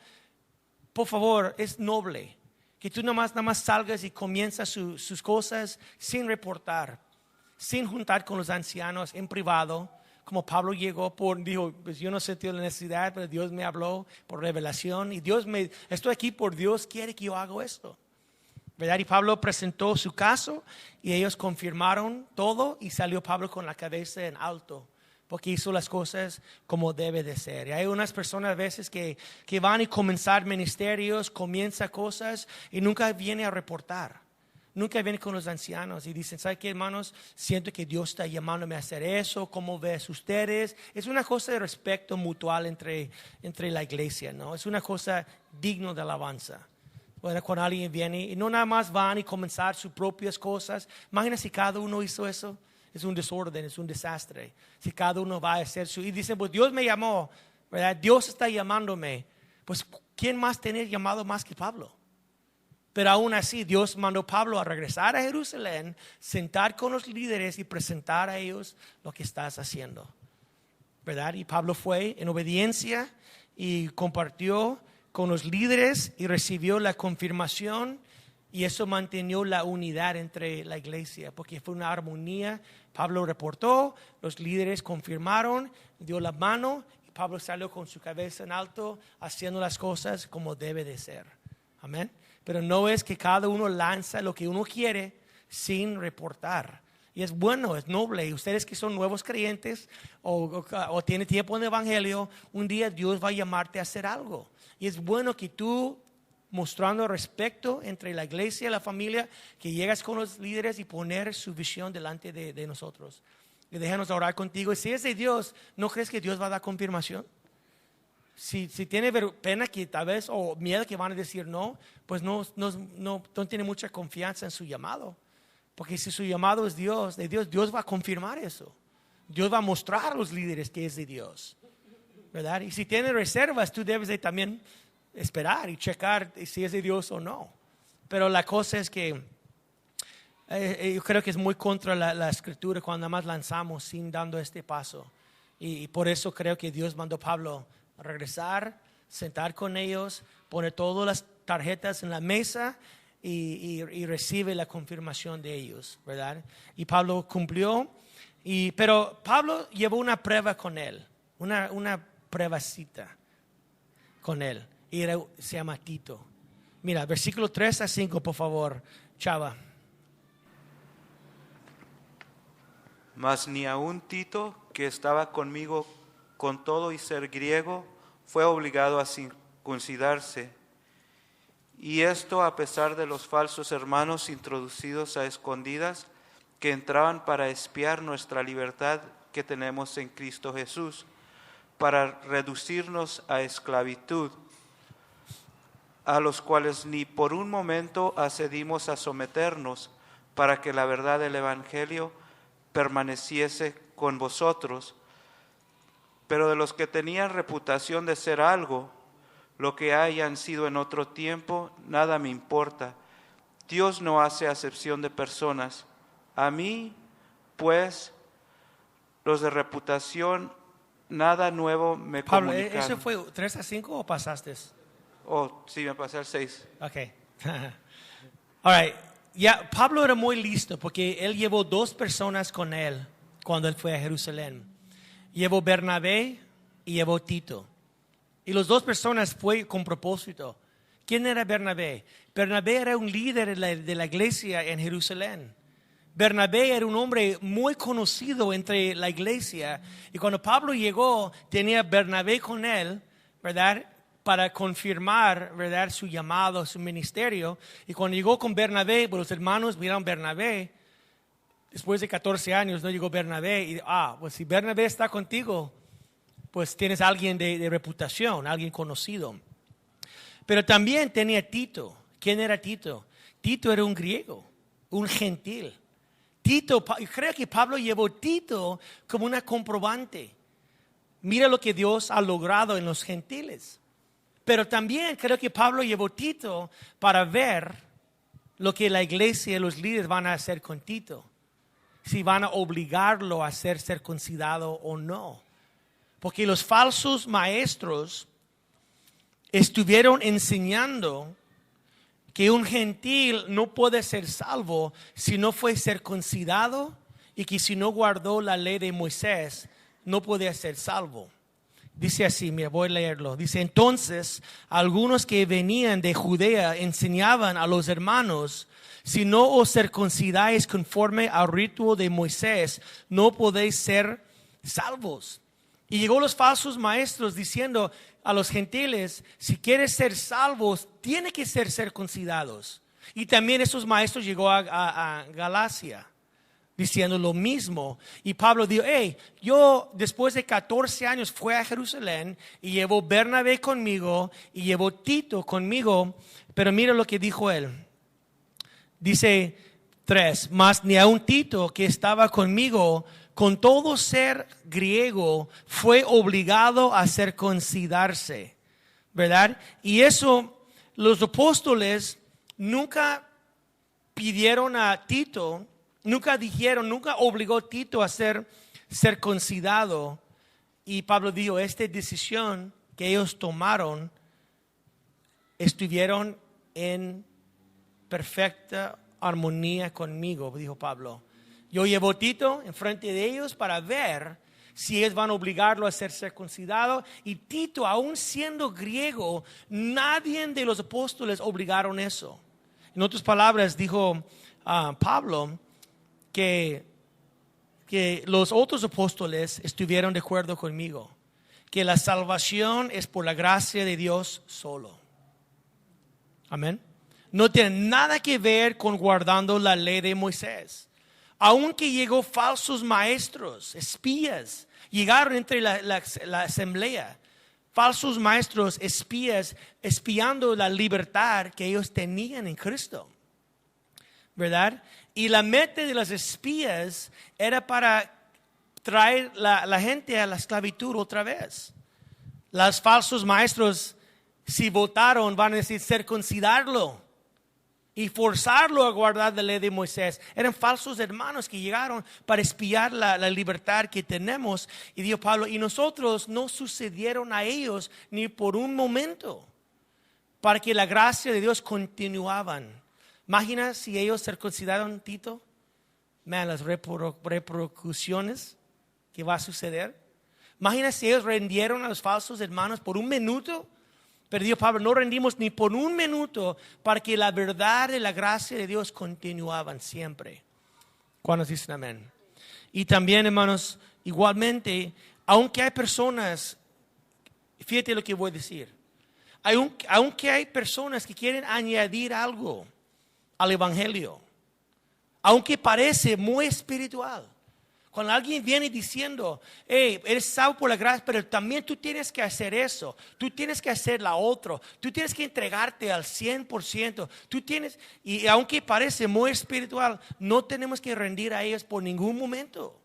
por favor, es noble. Que tú nada más salgas y comienzas sus cosas sin reportar, sin juntar con los ancianos en privado. Como Pablo dijo, pues yo no sentí la necesidad, pero Dios me habló por revelación. Y estoy aquí por Dios, quiere que yo haga esto, ¿verdad? Y Pablo presentó su caso y ellos confirmaron todo y salió Pablo con la cabeza en alto, porque hizo las cosas como debe de ser. Y hay unas personas a veces que van a comenzar ministerios, comienza cosas y nunca viene a reportar. Nunca viene con los ancianos y dicen, ¿sabe qué, hermanos? Siento que Dios está llamándome a hacer eso. ¿Cómo ves ustedes? Es una cosa de respeto mutual entre la iglesia, ¿no? Es una cosa digna de alabanza. Bueno, cuando alguien viene y no nada más van y comenzar sus propias cosas. Imagina si cada uno hizo eso. Es un desorden, es un desastre. Si cada uno va a hacer y dicen, pues Dios me llamó, ¿verdad? Dios está llamándome. Pues, ¿quién más tener llamado más que Pablo? Pero aún así, Dios mandó a Pablo a regresar a Jerusalén, sentar con los líderes y presentar a ellos lo que estás haciendo, ¿verdad? Y Pablo fue en obediencia y compartió con los líderes y recibió la confirmación. Y eso mantenió la unidad entre la iglesia, porque fue una armonía. Pablo reportó, los líderes confirmaron, dio la mano y Pablo salió con su cabeza en alto, haciendo las cosas como debe de ser. Amén. Pero no es que cada uno lanza lo que uno quiere sin reportar. Y es bueno, es noble. Y ustedes que son nuevos creyentes o tienen tiempo en el evangelio, un día Dios va a llamarte a hacer algo. Y es bueno que tú, mostrando respeto entre la iglesia y la familia, que llegas con los líderes y poner su visión delante de nosotros. Y déjanos orar contigo. Y si es de Dios, ¿no crees que Dios va a dar confirmación? Si tiene pena que tal vez o miedo que van a decir no, pues no tiene mucha confianza en su llamado. Porque si su llamado es de Dios, Dios va a confirmar eso. Dios va a mostrar a los líderes que es de Dios, ¿verdad? Y si tiene reservas, tú debes de también esperar y checar si es de Dios o no. Pero la cosa es que yo creo que es muy contra la escritura cuando nada más lanzamos sin dando este paso. Y por eso creo que Dios mandó a Pablo a regresar, sentar con ellos, poner todas las tarjetas en la mesa y recibe la confirmación de ellos, ¿verdad? Y Pablo cumplió. Pero Pablo llevó una prueba con él, una pruebacita con él. Y se llama Tito. Mira, versículo 3 a 5, por favor, Chava. Mas ni aun Tito, que estaba conmigo con todo y ser griego, fue obligado a circuncidarse. Y esto a pesar de los falsos hermanos introducidos a escondidas, que entraban para espiar nuestra libertad que tenemos en Cristo Jesús, para reducirnos a esclavitud, a los cuales ni por un momento accedimos a someternos, para que la verdad del Evangelio permaneciese con vosotros. Pero de los que tenían reputación de ser algo, lo que hayan sido en otro tiempo, nada me importa. Dios no hace acepción de personas. A mí, pues, los de reputación, nada nuevo me Pablo, comunicaron. ¿eso fue 3 a 5 o pasaste? Oh, sí, me pasé al 6. Ok. All right. Pablo era muy listo porque él llevó 2 personas con él cuando él fue a Jerusalén. Llevó Bernabé y llevó Tito. Y las 2 personas fue con propósito. ¿Quién era Bernabé? Bernabé era un líder de la iglesia en Jerusalén. Bernabé era un hombre muy conocido entre la iglesia. Y cuando Pablo llegó, tenía Bernabé con él, ¿verdad?, para confirmar, ¿verdad?, su llamado, su ministerio. Y cuando llegó con Bernabé, pues los hermanos miraron Bernabé. Después de 14 años no llegó Bernabé. Y pues si Bernabé está contigo, pues tienes a alguien de reputación, alguien conocido. Pero también tenía Tito. ¿Quién era Tito? Tito era un griego, un gentil. Tito, creo que Pablo llevó Tito como una comprobante. Mira lo que Dios ha logrado en los gentiles. Pero también creo que Pablo llevó a Tito para ver lo que la iglesia y los líderes van a hacer con Tito. Si van a obligarlo a ser circuncidado o no. Porque los falsos maestros estuvieron enseñando que un gentil no puede ser salvo si no fue circuncidado y que si no guardó la ley de Moisés no puede ser salvo. Dice así, mira, voy a leerlo. Dice, entonces, algunos que venían de Judea enseñaban a los hermanos, si no os circuncidáis conforme al rito de Moisés, no podéis ser salvos. Y llegó los falsos maestros diciendo a los gentiles, si quieres ser salvos, tiene que ser circuncidados. Y también esos maestros llegó a Galacia, diciendo lo mismo. Y Pablo dijo, yo después de 14 años fui a Jerusalén y llevó Bernabé conmigo y llevó Tito conmigo. Pero mira lo que dijo él. Dice 3, mas ni aun Tito que estaba conmigo, con todo ser griego, fue obligado a circuncidarse. ¿Verdad? Y eso los apóstoles nunca pidieron a Tito, nunca obligó a Tito a ser circuncidado. Y Pablo dijo, esta decisión que ellos tomaron, estuvieron en perfecta armonía conmigo, dijo Pablo. Yo llevo a Tito enfrente de ellos para ver si ellos van a obligarlo a ser circuncidado. Y Tito, aún siendo griego, nadie de los apóstoles obligaron eso. En otras palabras, dijo Pablo, que los otros apóstoles estuvieron de acuerdo conmigo, que la salvación es por la gracia de Dios solo. Amén. No tiene nada que ver con guardando la ley de Moisés. Aunque llegó falsos maestros, espías, llegaron entre la asamblea, falsos maestros, espías, espiando la libertad que ellos tenían en Cristo. ¿Verdad? Y la meta de los espías era para traer la gente a la esclavitud otra vez. Los falsos maestros, si votaron, van a decir circuncidarlo y forzarlo a guardar la ley de Moisés. Eran falsos hermanos que llegaron para espiar la libertad que tenemos. Y dijo Pablo, y nosotros no sucedieron a ellos ni por un momento, para que la gracia de Dios continuaban. Imagina si ellos circuncidaron a Tito, las repercusiones que va a suceder. Imagina si ellos rendieron a los falsos hermanos por un minuto. Pero dijo Pablo, no rendimos ni por un minuto para que la verdad y la gracia de Dios continuaban siempre. ¿Cuántos dicen amén? Y también, hermanos, igualmente, aunque hay personas, fíjate lo que voy a decir, aunque hay personas que quieren añadir algo al evangelio, aunque parece muy espiritual. Cuando alguien viene diciendo, eres salvo por la gracia, pero también tú tienes que hacer eso, tú tienes que hacer la otra, tú tienes que entregarte al 100%, y aunque parece muy espiritual, no tenemos que rendir a ellos por ningún momento.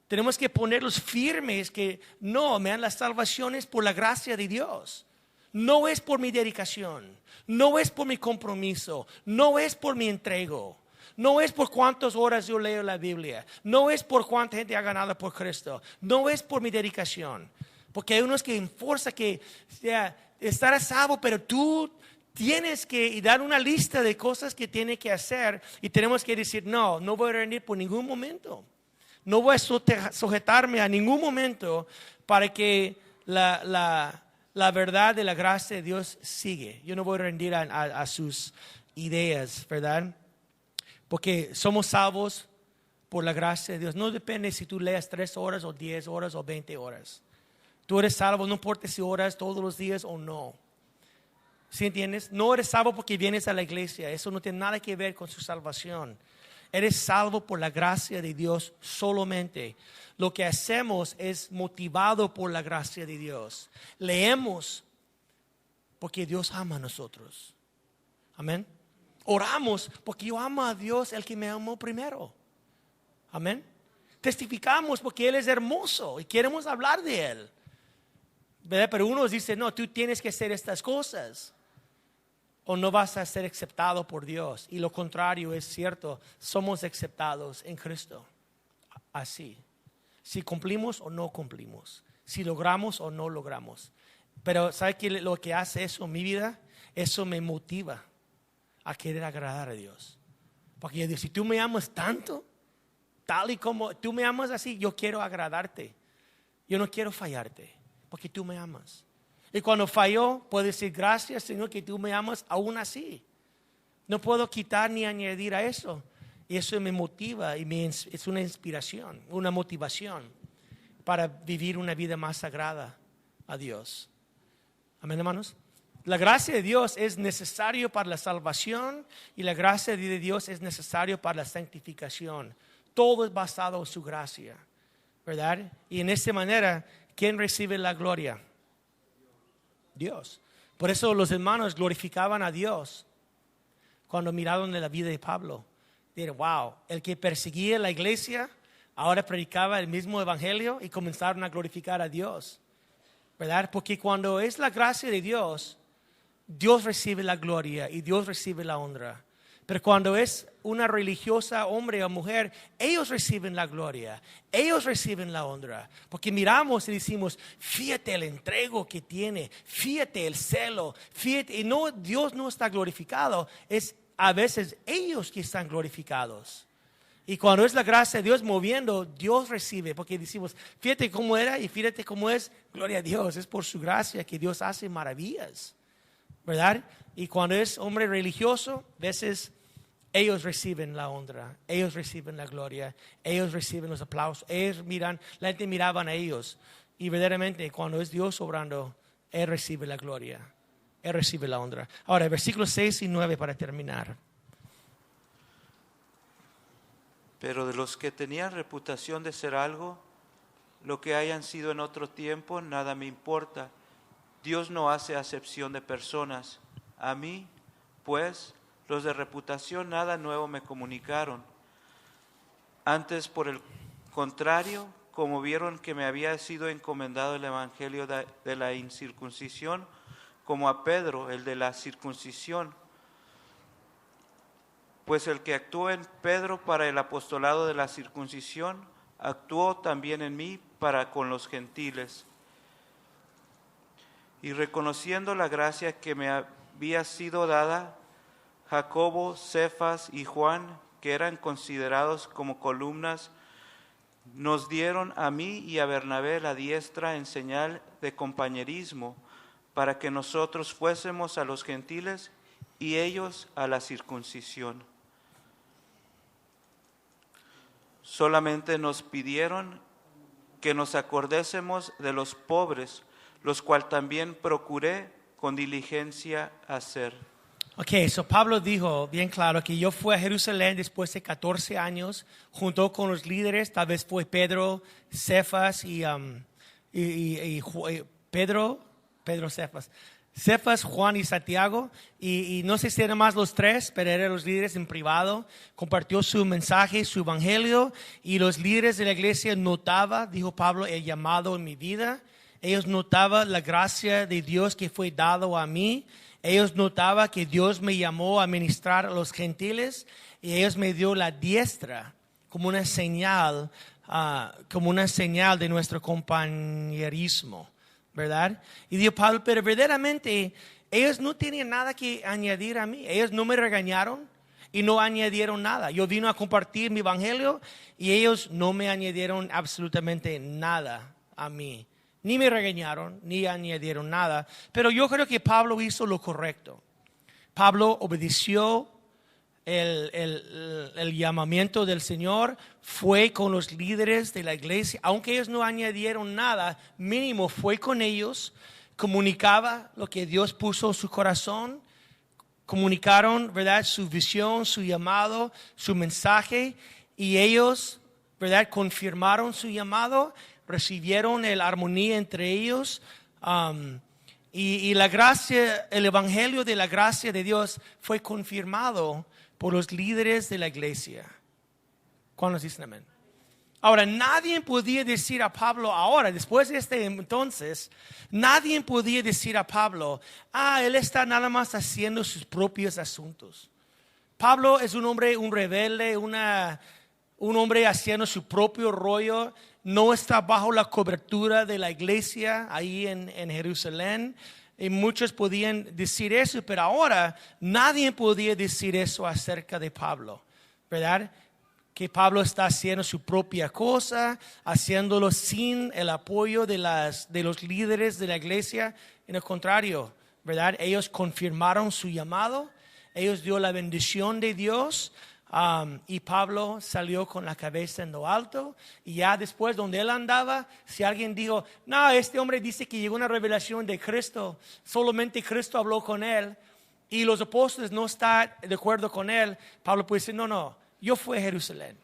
Tenemos que ponerlos firmes que la salvación es por la gracia de Dios. No es por mi dedicación, no es por mi compromiso, no es por mi entrego. No es por cuántas horas yo leo la Biblia. No es por cuánta gente ha ganado por Cristo. No es por mi dedicación. Porque hay unos que enforzan que estar a salvo, pero tú tienes que dar una lista de cosas que tienes que hacer. Y tenemos que decir, no voy a rendir por ningún momento. No voy a sujetarme a ningún momento para que la verdad de la gracia de Dios sigue. Yo no voy a rendir a sus ideas, ¿verdad? Porque somos salvos por la gracia de Dios. No depende si tú leas 3 horas o 10 horas o 20 horas. Tú eres salvo, no importa si oras todos los días o no. ¿Sí entiendes? No eres salvo porque vienes a la iglesia. Eso no tiene nada que ver con su salvación. Eres salvo por la gracia de Dios solamente. Lo que hacemos es motivado por la gracia de Dios. Leemos porque Dios ama a nosotros. Amén. Oramos porque yo amo a Dios, el que me amó primero. Amén. testificamos porque Él es hermoso y queremos hablar de Él. ¿Verdad? Pero unos dicen, no, tú tienes que hacer estas cosas o no vas a ser aceptado por Dios. Y lo contrario es cierto, somos aceptados en Cristo. Así. Si cumplimos o no cumplimos. Si logramos o no logramos. Pero ¿sabe qué lo que hace eso en mi vida? Eso me motiva a querer agradar a Dios. Porque yo digo, si tú me amas tanto, tal y como tú me amas así, yo quiero agradarte. Yo no quiero fallarte, porque tú me amas. Y cuando falló, puedo decir, gracias Señor que tú me amas aún así. No puedo quitar ni añadir a eso. Y eso me motiva y es una inspiración, una motivación para vivir una vida más sagrada a Dios. Amén, hermanos. La gracia de Dios es necesario para la salvación y la gracia de Dios es necesario para la santificación. Todo es basado en su gracia, ¿verdad? Y en esta manera, ¿quién recibe la gloria? Dios. Por eso los hermanos glorificaban a Dios cuando miraron la vida de Pablo. Dijeron, wow, el que perseguía la iglesia ahora predicaba el mismo evangelio y comenzaron a glorificar a Dios, ¿verdad? Porque cuando es la gracia de Dios, Dios recibe la gloria y Dios recibe la honra. Pero cuando es una religiosa, hombre o mujer, ellos reciben la gloria, ellos reciben la honra. Porque miramos y decimos, fíjate el entrego que tiene, fíjate el celo, fíjate. Y no, Dios no está glorificado, es a veces ellos que están glorificados. Y cuando es la gracia de Dios moviendo, Dios recibe. Porque decimos, fíjate cómo era y fíjate cómo es, gloria a Dios. Es por su gracia que Dios hace maravillas, ¿verdad? Y cuando es hombre religioso, a veces ellos reciben la honra, ellos reciben la gloria, ellos reciben los aplausos, ellos miran, la gente miraban a ellos. Y verdaderamente cuando es Dios obrando, Él recibe la gloria, Él recibe la honra. Ahora, versículos 6 y 9 para terminar. Pero de los que tenían reputación de ser algo, lo que hayan sido en otro tiempo, nada me importa. Dios no hace acepción de personas. A mí, pues, los de reputación nada nuevo me comunicaron. Antes, por el contrario, como vieron que me había sido encomendado el evangelio de la incircuncisión, como a Pedro, el de la circuncisión, pues el que actuó en Pedro para el apostolado de la circuncisión, actuó también en mí para con los gentiles. Y reconociendo la gracia que me había sido dada, Jacobo, Cefas y Juan, que eran considerados como columnas, nos dieron a mí y a Bernabé la diestra en señal de compañerismo, para que nosotros fuésemos a los gentiles y ellos a la circuncisión. Solamente nos pidieron que nos acordésemos de los pobres, los cuales también procuré con diligencia hacer. Ok, so Pablo dijo bien claro que yo fui a Jerusalén después de 14 años, junto con los líderes, tal vez fue Pedro, Cefas y Cefas, Juan y Santiago, y no sé si eran más los tres, pero eran los líderes en privado. Compartió su mensaje, su evangelio, y los líderes de la iglesia notaban, dijo Pablo, el llamado en mi vida. Ellos notaban la gracia de Dios que fue dado a mí. Ellos notaban que Dios me llamó a ministrar a los gentiles, y ellos me dio la diestra como una señal de nuestro compañerismo, ¿verdad? Y dijo Pablo, pero verdaderamente ellos no tenían nada que añadir a mí. Ellos no me regañaron y no añadieron nada. Yo vine a compartir mi evangelio y ellos no me añadieron absolutamente nada a mí. Ni me regañaron, ni añadieron nada. Pero yo creo que Pablo hizo lo correcto. Pablo obedeció el llamamiento del Señor, fue con los líderes de la iglesia, aunque ellos no añadieron nada, mínimo fue con ellos, comunicaba lo que Dios puso en su corazón, comunicaron, ¿verdad?, su visión, su llamado, su mensaje, y ellos, ¿verdad?, confirmaron su llamado, recibieron la armonía entre ellos, y la gracia, el evangelio de la gracia de Dios fue confirmado por los líderes de la iglesia. ¿Cuántos dicen amén? Ahora, nadie podía decir a Pablo ahora, después de este entonces, nadie podía decir a Pablo, él está nada más haciendo sus propios asuntos. Pablo es un hombre, un rebelde, un hombre haciendo su propio rollo, no está bajo la cobertura de la iglesia ahí en Jerusalén. Y muchos podían decir eso, pero ahora nadie podía decir eso acerca de Pablo, ¿verdad? Que Pablo está haciendo su propia cosa, haciéndolo sin el apoyo de los líderes de la iglesia. En el contrario, ¿verdad? Ellos confirmaron su llamado, ellos dio la bendición de Dios, y Pablo salió con la cabeza en lo alto. Y ya después, donde él andaba, si alguien dijo, no, este hombre dice que llegó una revelación de Cristo, solamente Cristo habló con él, y los apóstoles no están de acuerdo con él, Pablo puede decir, no, yo fui a Jerusalén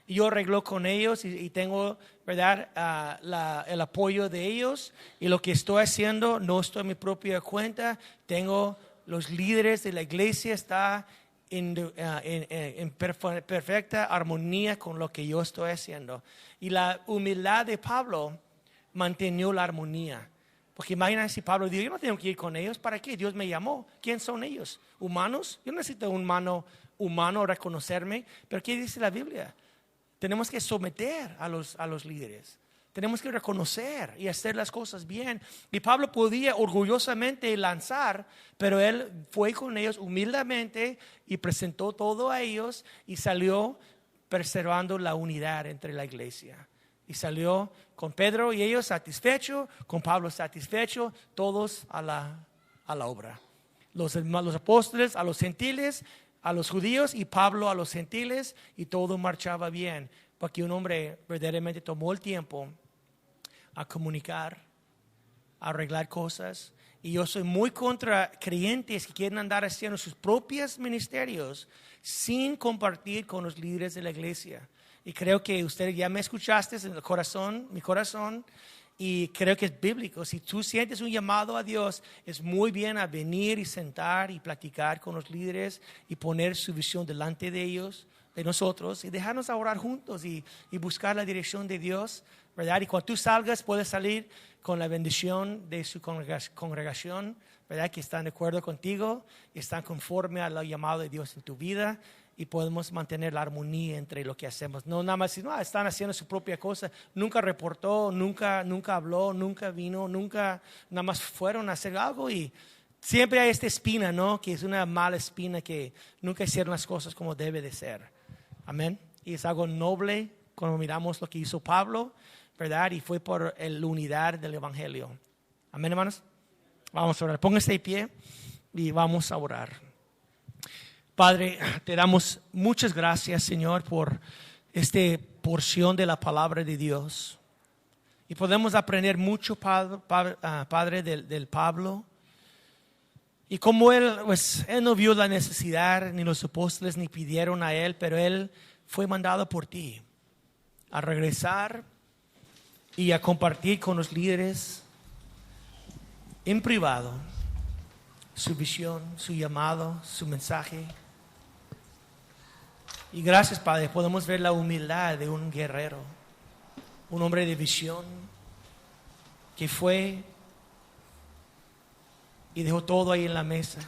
y yo arregló con ellos y tengo, ¿verdad? El apoyo de ellos, y lo que estoy haciendo no estoy en mi propia cuenta, tengo los líderes de la iglesia, está en perfecta armonía con lo que yo estoy haciendo. Y la humildad de Pablo mantenió la armonía. Porque imagina si Pablo dijo, yo no tengo que ir con ellos, ¿para qué? Dios me llamó. ¿Quién son ellos? ¿Humanos? Yo no necesito un humano reconocerme. Pero ¿qué dice la Biblia? Tenemos que someter a los líderes. Tenemos que reconocer y hacer las cosas bien. Y Pablo podía orgullosamente lanzar, pero él fue con ellos humildemente y presentó todo a ellos y salió preservando la unidad entre la iglesia. Y salió con Pedro y ellos satisfechos, con Pablo satisfecho, todos a la obra. Los apóstoles a los gentiles, a los judíos, y Pablo a los gentiles, y todo marchaba bien, porque un hombre verdaderamente tomó el tiempo a comunicar, a arreglar cosas. Y yo soy muy contra creyentes que quieren andar haciendo sus propios ministerios sin compartir con los líderes de la iglesia. Y creo que usted ya me escuchaste en el corazón, mi corazón, y creo que es bíblico. Si tú sientes un llamado a Dios, es muy bien a venir y sentar y platicar con los líderes y poner su visión delante de ellos, de nosotros, y dejarnos orar juntos y buscar la dirección de Dios, ¿verdad? Y cuando tú salgas, puedes salir con la bendición de su congregación, ¿verdad? Que están de acuerdo contigo y están conforme al llamado de Dios en tu vida. Y podemos mantener la armonía entre lo que hacemos. No nada más, no, están haciendo su propia cosa. Nunca reportó, nunca habló, nunca vino, nunca nada más fueron a hacer algo. Y siempre hay esta espina, ¿no? Que es una mala espina, que nunca hicieron las cosas como debe de ser. Amén. Y es algo noble cuando miramos lo que hizo Pablo, ¿verdad? Y fue por la unidad del evangelio. Amén, hermanos. Vamos a orar. Pónganse de pie y vamos a orar. Padre, te damos muchas gracias, Señor, por esta porción de la palabra de Dios. Y podemos aprender mucho, Padre, del Pablo. Y como él no vio la necesidad, ni los apóstoles ni pidieron a él, pero él fue mandado por ti a regresar y a compartir con los líderes en privado su visión, su llamado, su mensaje. Y gracias, Padre, podemos ver la humildad de un guerrero, un hombre de visión que fue y dejó todo ahí en la mesa.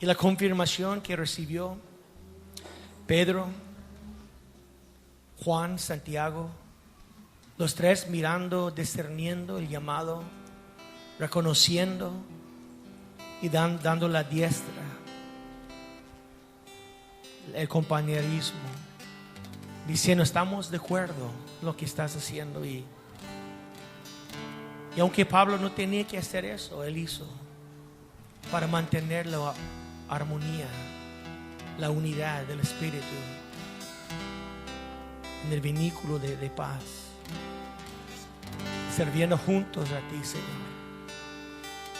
Y la confirmación que recibió Pedro, Juan, Santiago, los tres mirando, discerniendo el llamado, reconociendo y dando la diestra, el compañerismo, diciendo estamos de acuerdo en lo que estás haciendo. Y aunque Pablo no tenía que hacer eso, él hizo para mantener la armonía, la unidad del Espíritu en el vínculo de paz, sirviendo juntos a ti, Señor,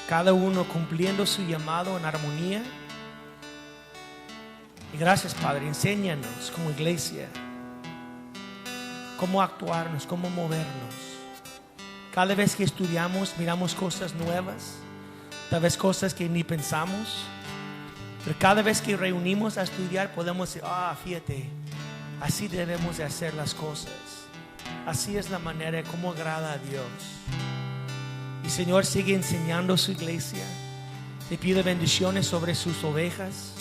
cada uno cumpliendo su llamado en armonía. Y gracias, Padre, enséñanos como iglesia cómo actuarnos, cómo movernos. Cada vez que estudiamos, miramos cosas nuevas, tal vez cosas que ni pensamos, pero cada vez que reunimos a estudiar podemos decir, fíjate, Así debemos de hacer las cosas. Así es la manera de cómo agrada a Dios. Y Señor, sigue enseñando a su iglesia. Te pido bendiciones sobre sus ovejas,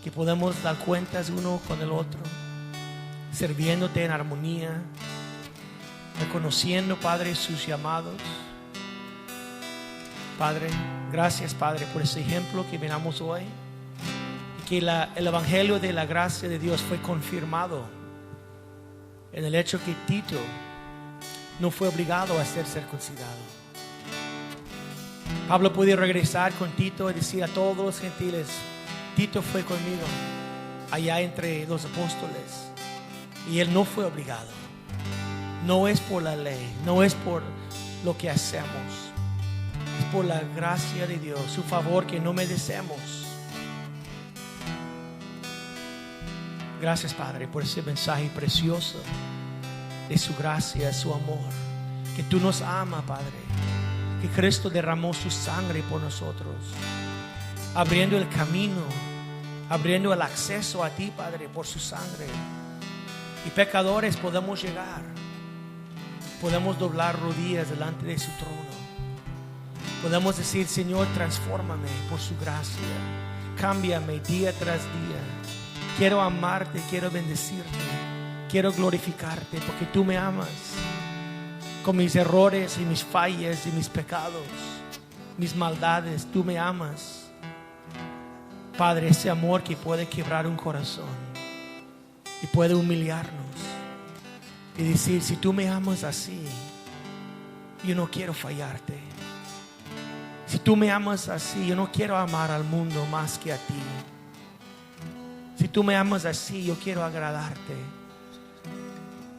que podamos dar cuentas uno con el otro, sirviéndote en armonía, reconociendo, Padre, sus llamados. Padre, gracias, Padre, por ese ejemplo que miramos hoy. Y que el evangelio de la gracia de Dios fue confirmado en el hecho que Tito no fue obligado a ser circuncidado. Pablo pudo regresar con Tito y decir a todos los gentiles: Tito fue conmigo allá entre los apóstoles, y él no fue obligado. No es por la ley, no es por lo que hacemos, es por la gracia de Dios, su favor que no merecemos. Gracias, Padre, por ese mensaje precioso de su gracia, su amor, que tú nos amas, Padre, que Cristo derramó su sangre por nosotros, abriendo el camino, abriendo el acceso a ti, Padre, por su sangre. Y pecadores podemos llegar, podemos doblar rodillas delante de su trono, podemos decir: Señor, transfórmame por su gracia, cámbiame día tras día. Quiero amarte, quiero bendecirte, quiero glorificarte, porque tú me amas. Con mis errores y mis fallas y mis pecados, mis maldades, tú me amas. Padre, ese amor que puede quebrar un corazón y puede humillarnos y decir: si tú me amas así, yo no quiero fallarte. Si tú me amas así, yo no quiero amar al mundo más que a ti. Si tú me amas así, yo quiero agradarte.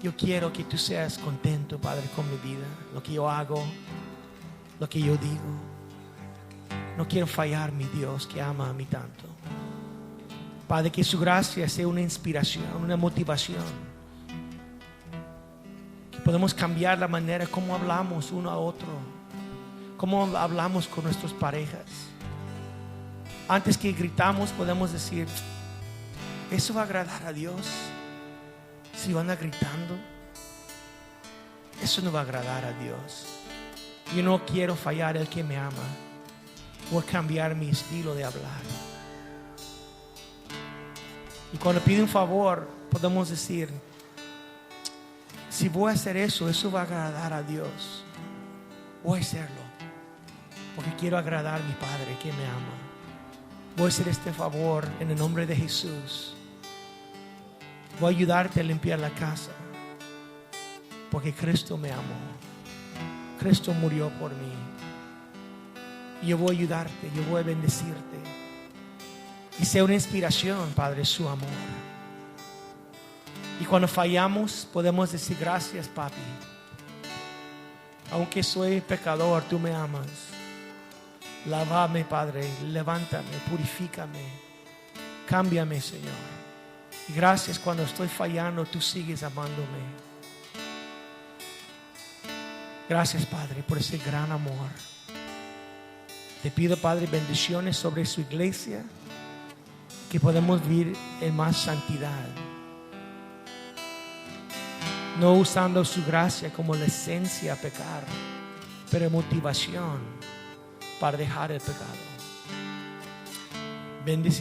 Yo quiero que tú seas contento, Padre, con mi vida, lo que yo hago, lo que yo digo. No quiero fallar, mi Dios, que ama a mí tanto. Padre, que su gracia sea una inspiración, una motivación. Que podemos cambiar la manera como hablamos uno a otro, cómo hablamos con nuestras parejas. Antes que gritamos, podemos decir: eso va a agradar a Dios. Si van gritando, eso no va a agradar a Dios. Yo no quiero fallar el que me ama. Voy a cambiar mi estilo de hablar. Y cuando pide un favor, podemos decir: si voy a hacer eso, eso va a agradar a Dios. Voy a hacerlo, porque quiero agradar a mi Padre que me ama. Voy a hacer este favor en el nombre de Jesús. Voy a ayudarte a limpiar la casa, porque Cristo me amó. Cristo murió por mí. Y yo voy a ayudarte, yo voy a bendecirte. Y sea una inspiración, Padre, su amor. Y cuando fallamos, podemos decir: gracias, papi. Aunque soy pecador, tú me amas. Lávame, Padre, levántame, purifícame, cámbiame, Señor. Y gracias, cuando estoy fallando, tú sigues amándome. Gracias, Padre, por ese gran amor. Te pido, Padre, bendiciones sobre su iglesia, que podemos vivir en más santidad, no usando su gracia como la esencia a pecar, pero motivación para dejar el pecado. Bendiciones.